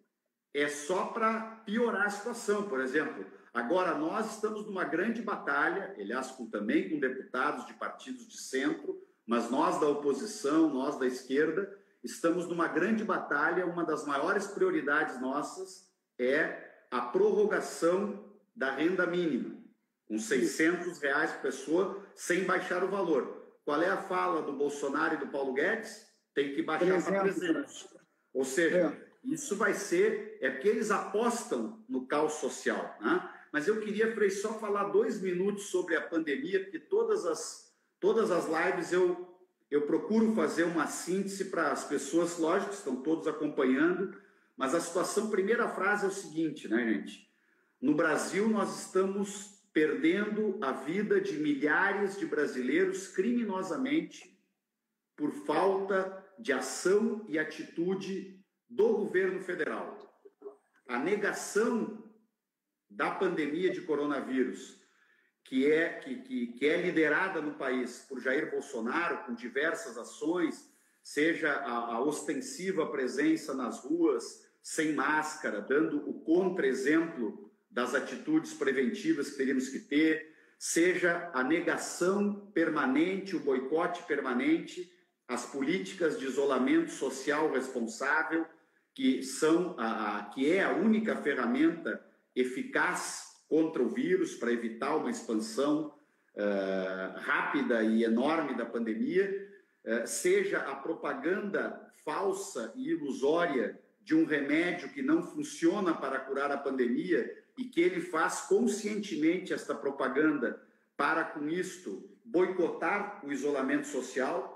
é só para piorar a situação. Por exemplo, agora nós estamos numa grande batalha, aliás, também com deputados de partidos de centro, mas nós da oposição, nós da esquerda, estamos numa grande batalha. Uma das maiores prioridades nossas é a prorrogação da renda mínima, com R$600 por pessoa, sem baixar o valor. Qual é a fala do Bolsonaro e do Paulo Guedes? Tem que baixar para 300. Ou seja... isso vai ser... porque eles apostam no caos social, né? Mas eu queria, Frei, só falar 2 minutos sobre a pandemia, porque todas as lives eu procuro fazer uma síntese para as pessoas, lógico, estão todos acompanhando, mas a situação, primeira frase é o seguinte, né, gente? No Brasil, nós estamos perdendo a vida de milhares de brasileiros criminosamente por falta de ação e atitude do governo federal. A negação da pandemia de coronavírus, que é liderada no país por Jair Bolsonaro, com diversas ações, seja a ostensiva presença nas ruas, sem máscara, dando o contra-exemplo das atitudes preventivas que teríamos que ter, seja a negação permanente, o boicote permanente, as políticas de isolamento social responsável, que é a única ferramenta eficaz contra o vírus para evitar uma expansão rápida e enorme da pandemia, seja a propaganda falsa e ilusória de um remédio que não funciona para curar a pandemia e que ele faz conscientemente esta propaganda para, com isto, boicotar o isolamento social,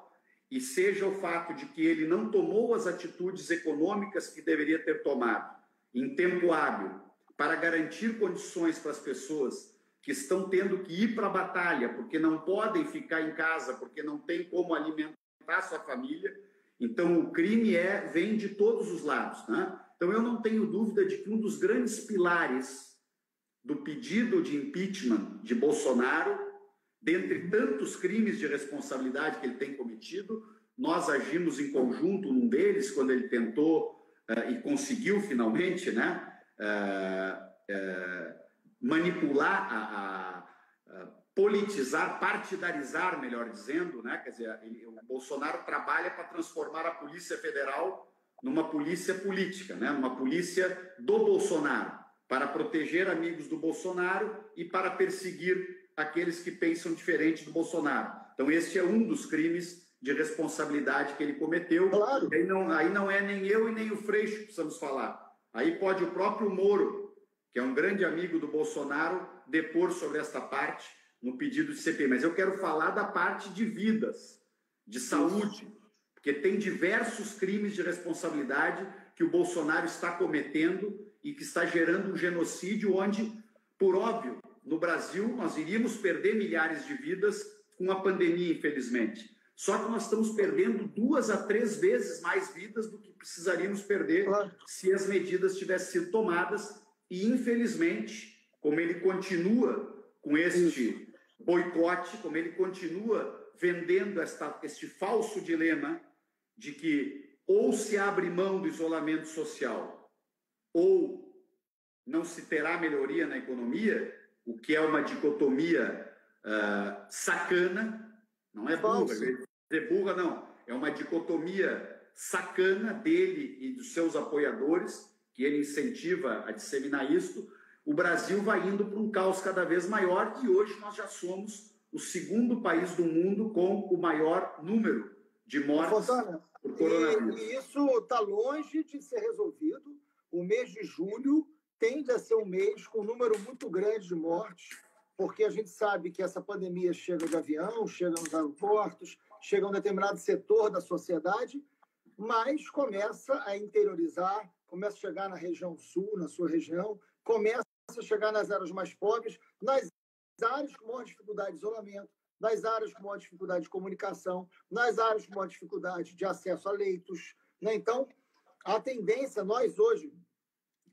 e seja o fato de que ele não tomou as atitudes econômicas que deveria ter tomado em tempo hábil para garantir condições para as pessoas que estão tendo que ir para a batalha porque não podem ficar em casa, porque não tem como alimentar sua família. Então, o crime vem de todos os lados, né? Então, eu não tenho dúvida de que um dos grandes pilares do pedido de impeachment de Bolsonaro, dentre tantos crimes de responsabilidade que ele tem cometido, nós agimos em conjunto num deles, quando ele tentou e conseguiu finalmente, né, manipular, politizar, partidarizar, melhor dizendo, né? Quer dizer, o Bolsonaro trabalha para transformar a Polícia Federal numa polícia política, né? Numa polícia do Bolsonaro, para proteger amigos do Bolsonaro e para perseguir aqueles que pensam diferente do Bolsonaro. Então, este é um dos crimes de responsabilidade que ele cometeu. Claro. Aí não é nem eu e nem o Freixo que precisamos falar. Aí pode o próprio Moro, que é um grande amigo do Bolsonaro, depor sobre esta parte no pedido de CPI. Mas eu quero falar da parte de vidas, de saúde, porque tem diversos crimes de responsabilidade que o Bolsonaro está cometendo e que está gerando um genocídio onde, por óbvio, no Brasil nós iríamos perder milhares de vidas com a pandemia, infelizmente. Só que nós estamos perdendo 2 a 3 vezes mais vidas do que precisaríamos perder se as medidas tivessem sido tomadas. E, infelizmente, como ele continua com este boicote, como ele continua vendendo este falso dilema de que ou se abre mão do isolamento social ou não se terá melhoria na economia, o que é uma dicotomia sacana, não é burra, é burra não, é uma dicotomia sacana dele e dos seus apoiadores, que ele incentiva a disseminar isto. O Brasil vai indo para um caos cada vez maior e hoje nós já somos o 2º país do mundo com o maior número de mortes por coronavírus. E isso está longe de ser resolvido. O mês de julho tende a ser um mês com um número muito grande de mortes, porque a gente sabe que essa pandemia chega de avião, chega nos aeroportos, chega a um determinado setor da sociedade, mas começa a interiorizar, começa a chegar na região sul, na sua região, começa a chegar nas áreas mais pobres, nas áreas com maior dificuldade de isolamento, nas áreas com maior dificuldade de comunicação, nas áreas com maior dificuldade de acesso a leitos, né? Então, a tendência, nós hoje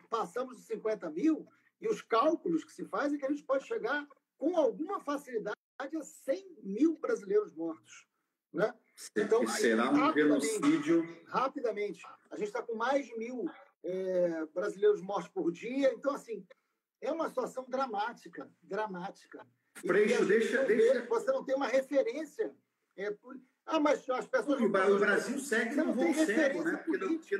passamos de 50 mil e os cálculos que se fazem é que a gente pode chegar com alguma facilidade a 100 mil brasileiros mortos, né? Então, será um genocídio. Rapidamente. A gente está com mais de 1.000 brasileiros mortos por dia. Então, assim, é uma situação dramática. Freixo, deixa... Você não tem uma referência. Mas as pessoas... O Brasil segue no voo cego, né? Porque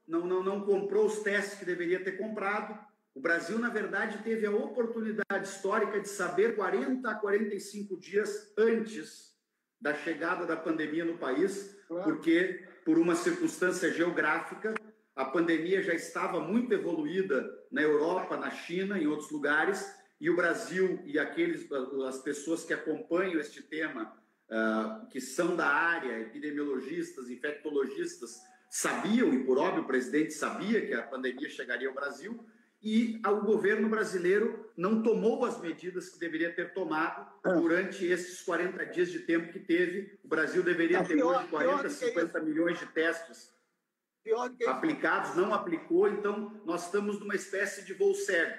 não comprou os testes que deveria ter comprado. O Brasil, na verdade, teve a oportunidade histórica de saber 40 a 45 dias antes da chegada da pandemia no país, porque, por uma circunstância geográfica, a pandemia já estava muito evoluída na Europa, na China, em outros lugares, e o Brasil e as pessoas que acompanham este tema, que são da área, epidemiologistas, infectologistas, sabiam, e por óbvio o presidente sabia que a pandemia chegaria ao Brasil, e o governo brasileiro não tomou as medidas que deveria ter tomado durante esses 40 dias de tempo que teve. O Brasil deveria ter hoje 40, 50 milhões de testes aplicados, não aplicou, então nós estamos numa espécie de voo cego.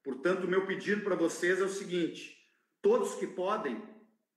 Portanto, o meu pedido para vocês é o seguinte: todos que podem,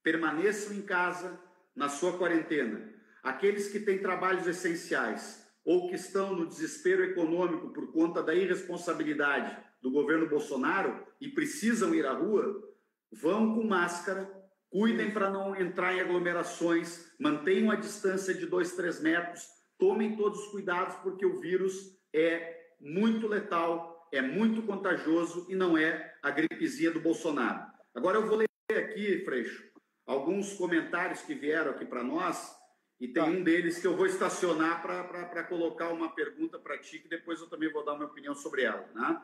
permaneçam em casa na sua quarentena. Aqueles que têm trabalhos essenciais ou que estão no desespero econômico por conta da irresponsabilidade do governo Bolsonaro e precisam ir à rua, vão com máscara, cuidem para não entrar em aglomerações, mantenham a distância de 2, 3 metros, tomem todos os cuidados, porque o vírus é muito letal, é muito contagioso e não é a gripezinha do Bolsonaro. Agora eu vou ler aqui, Freixo, alguns comentários que vieram aqui para nós, e tem um deles que eu vou estacionar para colocar uma pergunta para ti, que depois eu também vou dar uma opinião sobre ela, né?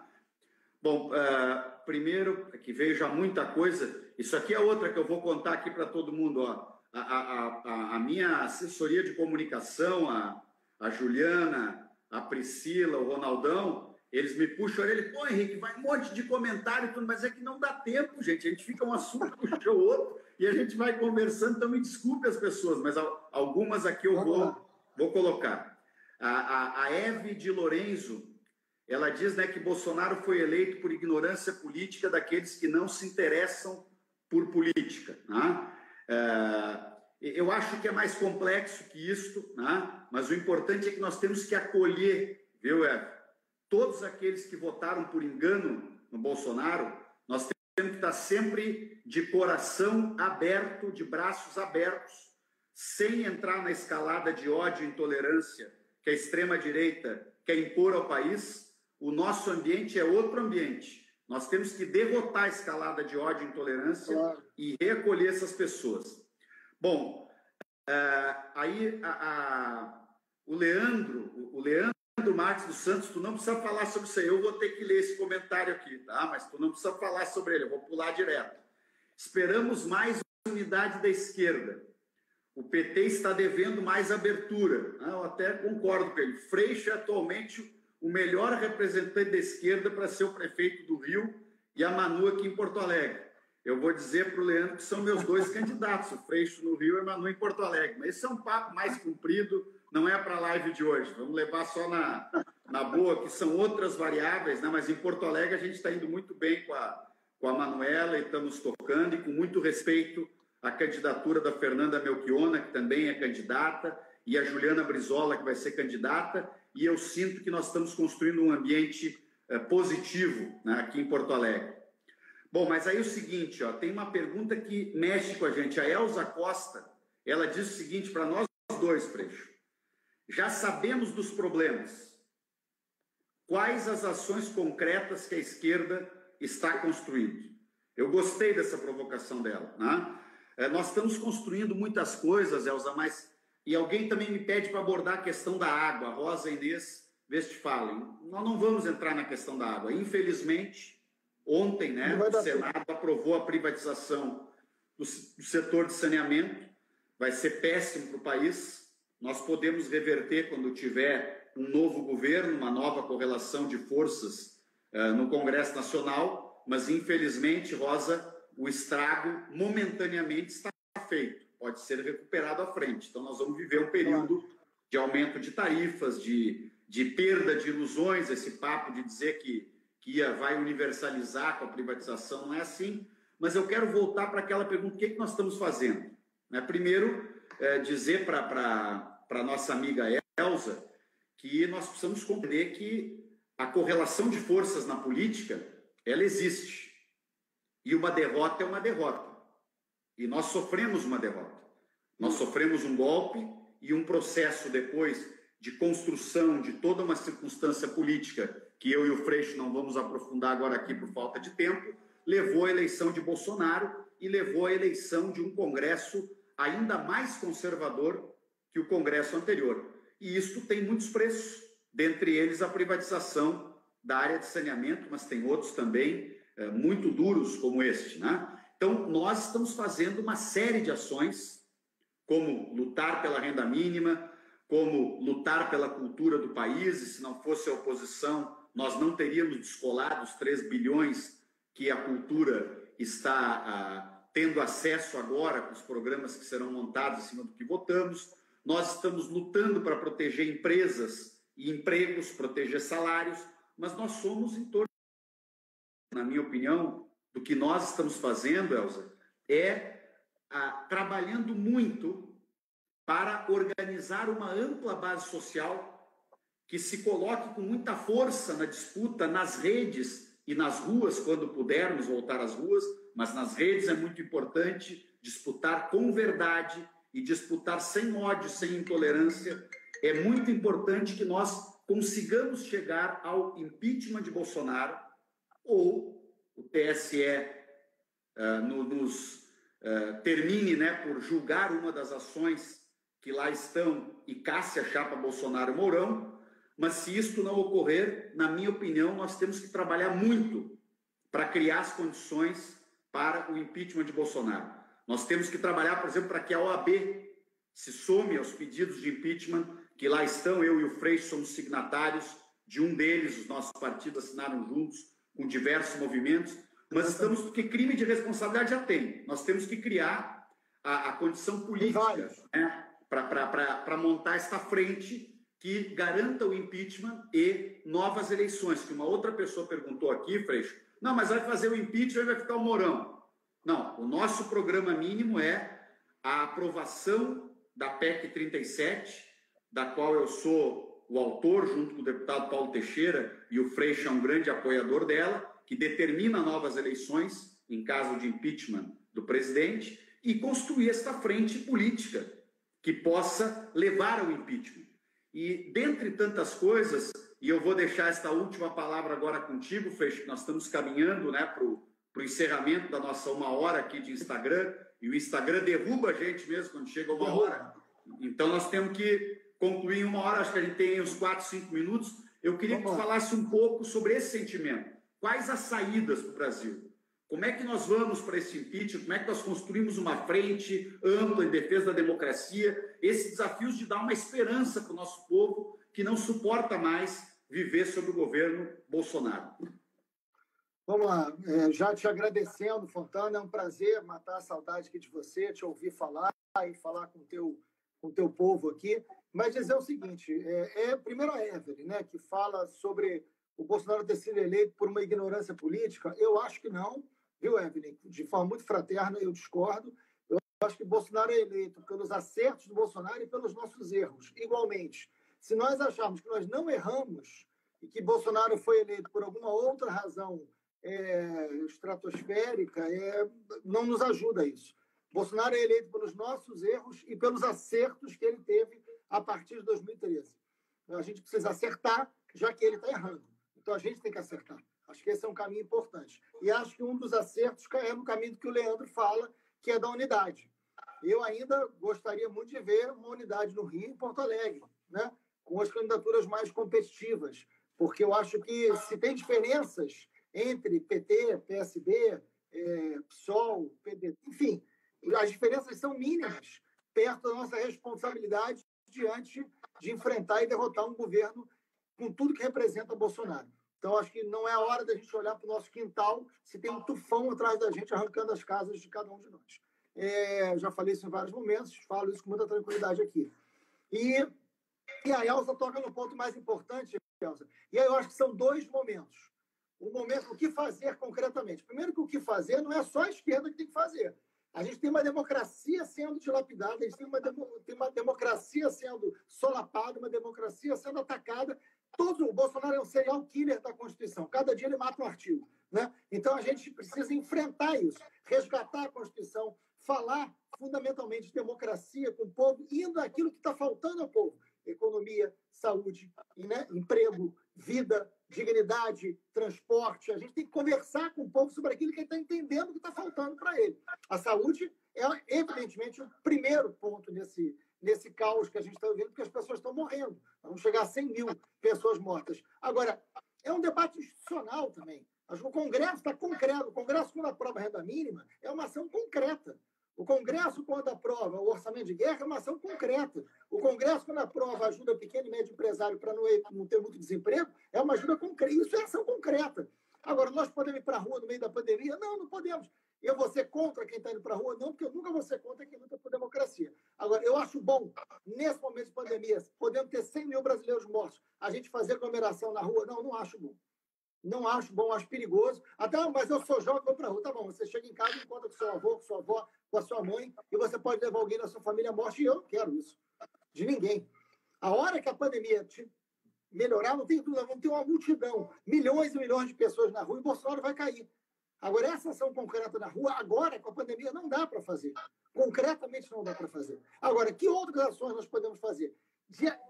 Bom, primeiro, que veio já muita coisa, isso aqui é outra que eu vou contar aqui para todo mundo, ó. A minha assessoria de comunicação, a Juliana, a Priscila, o Ronaldão, eles me puxam a orelha, pô, Henrique, vai um monte de comentário e tudo, mas é que não dá tempo, gente, a gente fica um assunto puxa o outro e a gente vai conversando, então me desculpe as pessoas, mas algumas aqui eu vou colocar. A Eve de Lorenzo, ela diz, né, que Bolsonaro foi eleito por ignorância política daqueles que não se interessam por política, né? Eu acho que é mais complexo que isto, né? Mas o importante é que nós temos que acolher, viu, Eve? Todos aqueles que votaram por engano no Bolsonaro, nós temos que estar sempre de coração aberto, de braços abertos, sem entrar na escalada de ódio e intolerância que a extrema-direita quer impor ao país. O nosso ambiente é outro ambiente. Nós temos que derrotar a escalada de ódio e intolerância e recolher essas pessoas. Bom, aí o Leandro Marques dos Santos, tu não precisa falar sobre isso aí, eu vou ter que ler esse comentário aqui, tá? Mas tu não precisa falar sobre ele, eu vou pular direto. Esperamos mais unidade da esquerda. O PT está devendo mais abertura. Eu até concordo com ele. Freixo é atualmente o melhor representante da esquerda para ser o prefeito do Rio e a Manu aqui em Porto Alegre. Eu vou dizer para o Leandro que são meus 2 candidatos, o Freixo no Rio e a Manu em Porto Alegre. Mas esse é um papo mais comprido, não é para a live de hoje. Vamos levar só na boa, que são outras variáveis, né? Mas em Porto Alegre a gente está indo muito bem com a Manuela e estamos tocando, e com muito respeito à candidatura da Fernanda Melchiona, que também é candidata, e a Juliana Brizola, que vai ser candidata, e eu sinto que nós estamos construindo um ambiente positivo, né, aqui em Porto Alegre. Bom, mas aí é o seguinte, ó, tem uma pergunta que mexe com a gente. A Elza Costa, ela diz o seguinte para nós dois, Freixo. Já sabemos dos problemas. Quais as ações concretas que a esquerda está construindo? Eu gostei dessa provocação dela, né? Nós estamos construindo muitas coisas, Elza, mas... E alguém também me pede para abordar a questão da água. Rosa e Inês Westphalen. Nós não vamos entrar na questão da água. Infelizmente, ontem, né, o Senado aprovou a privatização do setor de saneamento. Vai ser péssimo para o país. Nós podemos reverter quando tiver um novo governo, uma nova correlação de forças no Congresso Nacional, mas infelizmente, Rosa, o estrago momentaneamente está feito. Pode ser recuperado à frente. Então, nós vamos viver um período de aumento de tarifas, de perda de ilusões, esse papo de dizer que vai universalizar com a privatização, não é assim. Mas eu quero voltar para aquela pergunta, o que nós estamos fazendo? Primeiro, dizer para a nossa amiga Elza que nós precisamos compreender que a correlação de forças na política, ela existe. E uma derrota é uma derrota. E nós sofremos uma derrota. Nós sofremos um golpe e um processo depois de construção de toda uma circunstância política que eu e o Freixo não vamos aprofundar agora aqui por falta de tempo, levou à eleição de Bolsonaro e levou à eleição de um Congresso ainda mais conservador que o Congresso anterior. E isso tem muitos preços, dentre eles a privatização da área de saneamento, mas tem outros também muito duros como este, né? Então, nós estamos fazendo uma série de ações, como lutar pela renda mínima, como lutar pela cultura do país, e se não fosse a oposição, nós não teríamos descolado os 3 bilhões que a cultura está tendo acesso agora com os programas que serão montados em cima do que votamos. Nós estamos lutando para proteger empresas e empregos, proteger salários, mas nós somos em torno, na minha opinião, do que nós estamos fazendo, Elza, trabalhando muito para organizar uma ampla base social que se coloque com muita força na disputa nas redes e nas ruas, quando pudermos voltar às ruas, mas nas redes é muito importante disputar com verdade e disputar sem ódio, sem intolerância. É muito importante que nós consigamos chegar ao impeachment de Bolsonaro, ou o TSE termine, né, por julgar uma das ações que lá estão e casse a chapa Bolsonaro-Mourão. Mas se isto não ocorrer, na minha opinião, nós temos que trabalhar muito para criar as condições para o impeachment de Bolsonaro. Nós temos que trabalhar, por exemplo, para que a OAB se some aos pedidos de impeachment, que lá estão, eu e o Freixo somos signatários de um deles, os nossos partidos assinaram juntos, com diversos movimentos, mas estamos, porque crime de responsabilidade já tem, nós temos que criar a condição política, né, para montar esta frente que garanta o impeachment e novas eleições. Que uma outra pessoa perguntou aqui, Freixo, não, mas vai fazer o impeachment e vai ficar o Mourão. Não, o nosso programa mínimo é a aprovação da PEC 37, da qual eu sou o autor, junto com o deputado Paulo Teixeira, e o Freixo é um grande apoiador dela, que determina novas eleições em caso de impeachment do presidente, e construir esta frente política que possa levar ao impeachment. E, dentre tantas coisas, e eu vou deixar esta última palavra agora contigo, Freixo, que nós estamos caminhando, né, para o encerramento da nossa 1 hora aqui de Instagram, e o Instagram derruba a gente mesmo quando chega 1 hora. Então, nós temos que concluir em 1 hora, acho que a gente tem uns 4, 5 minutos. Eu queria que tu falasse um pouco sobre esse sentimento. Quais as saídas para o Brasil? Como é que nós vamos para esse impeachment? Como é que nós construímos uma frente ampla em defesa da democracia? Esses desafios de dar uma esperança para o nosso povo que não suporta mais viver sob o governo Bolsonaro. Vamos lá. Já te agradecendo, Fontana. É um prazer matar a saudade aqui de você, te ouvir falar e falar com o teu povo aqui. Mas dizer o seguinte, primeiro a Evelyn, né, que fala sobre o Bolsonaro ter sido eleito por uma ignorância política. Eu acho que não. Viu, Evelyn? De forma muito fraterna, eu discordo. Eu acho que Bolsonaro é eleito pelos acertos do Bolsonaro e pelos nossos erros, igualmente. Se nós acharmos que nós não erramos e que Bolsonaro foi eleito por alguma outra razão estratosférica, não nos ajuda isso. Bolsonaro é eleito pelos nossos erros e pelos acertos que ele teve a partir de 2013. A gente precisa acertar, já que ele está errando. Então, a gente tem que acertar. Acho que esse é um caminho importante. E acho que um dos acertos é no caminho que o Leandro fala, que é da unidade. Eu ainda gostaria muito de ver uma unidade no Rio e em Porto Alegre, né? Com as candidaturas mais competitivas, porque eu acho que se tem diferenças entre PT, PSB, PSOL, PDT, enfim, as diferenças são mínimas perto da nossa responsabilidade diante de enfrentar e derrotar um governo com tudo que representa Bolsonaro. Então, acho que não é a hora da gente olhar para o nosso quintal se tem um tufão atrás da gente arrancando as casas de cada um de nós. Já falei isso em vários momentos, falo isso com muita tranquilidade aqui. E a Elza toca no ponto mais importante, Elza. E aí eu acho que são 2 momentos. O que fazer concretamente. Primeiro que o que fazer não é só a esquerda que tem que fazer. A gente tem uma democracia sendo dilapidada, a gente tem uma democracia sendo solapada, uma democracia sendo atacada. O Bolsonaro é um serial killer da Constituição. Cada dia ele mata um artigo, né? Então, a gente precisa enfrentar isso, resgatar a Constituição, falar fundamentalmente de democracia com o povo, indo aquilo que está faltando ao povo. Economia, saúde, né? Emprego, vida, dignidade, transporte. A gente tem que conversar com o povo sobre aquilo que ele está entendendo que está faltando para ele. A saúde é, evidentemente, o primeiro ponto nesse caos que a gente está vivendo, porque as pessoas estão morrendo. Vamos chegar a 100 mil pessoas mortas. Agora, é um debate institucional também. Acho que o Congresso está concreto. O Congresso, quando aprova a renda mínima, é uma ação concreta. O Congresso, quando aprova o orçamento de guerra, é uma ação concreta. O Congresso, quando aprova a ajuda pequeno e médio empresário para não ter muito desemprego, é uma ajuda concreta. Isso é ação concreta. Agora, nós podemos ir para a rua no meio da pandemia? Não, não podemos. Eu vou ser contra quem está indo para a rua? Não, porque eu nunca vou ser contra quem luta por democracia. Agora, eu acho bom, nesse momento de pandemia, podemos ter 100 mil brasileiros mortos, a gente fazer aglomeração na rua? Não, não acho bom. Não acho bom, acho perigoso. Mas eu sou jovem, vou para a rua. Tá bom, você chega em casa e encontra com seu avô, com sua avó, com a sua mãe, e você pode levar alguém da sua família à morte, e eu não quero isso. De ninguém. A hora que a pandemia melhorar, não tem dúvida, vamos ter uma multidão, milhões e milhões de pessoas na rua e Bolsonaro vai cair. Agora, essa ação concreta na rua, agora, com a pandemia, não dá para fazer. Concretamente não dá para fazer. Agora, que outras ações nós podemos fazer?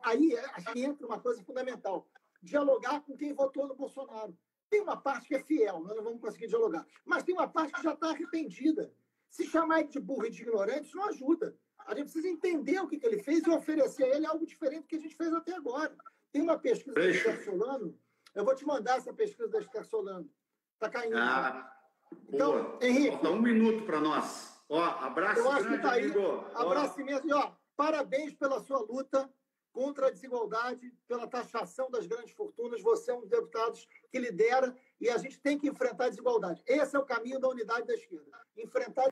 Aí acho que entra uma coisa fundamental. Dialogar com quem votou no Bolsonaro. Tem uma parte que é fiel, nós não vamos conseguir dialogar. Mas tem uma parte que já está arrependida. Se chamar ele de burro e de ignorante, isso não ajuda. A gente precisa entender o que ele fez e oferecer a ele algo diferente do que a gente fez até agora. Tem uma pesquisa da Esther Solano, eu vou te mandar essa pesquisa da Esther Solano. Está caindo. Então, boa. Henrique... Falta 1 minuto para nós. Ó, abraço eu acho grande, que tá aí, amigo. Abraço imenso. E, ó, parabéns pela sua luta contra a desigualdade, pela taxação das grandes fortunas. Você é um dos deputados que lidera e a gente tem que enfrentar a desigualdade. Esse é o caminho da unidade da esquerda. Enfrentar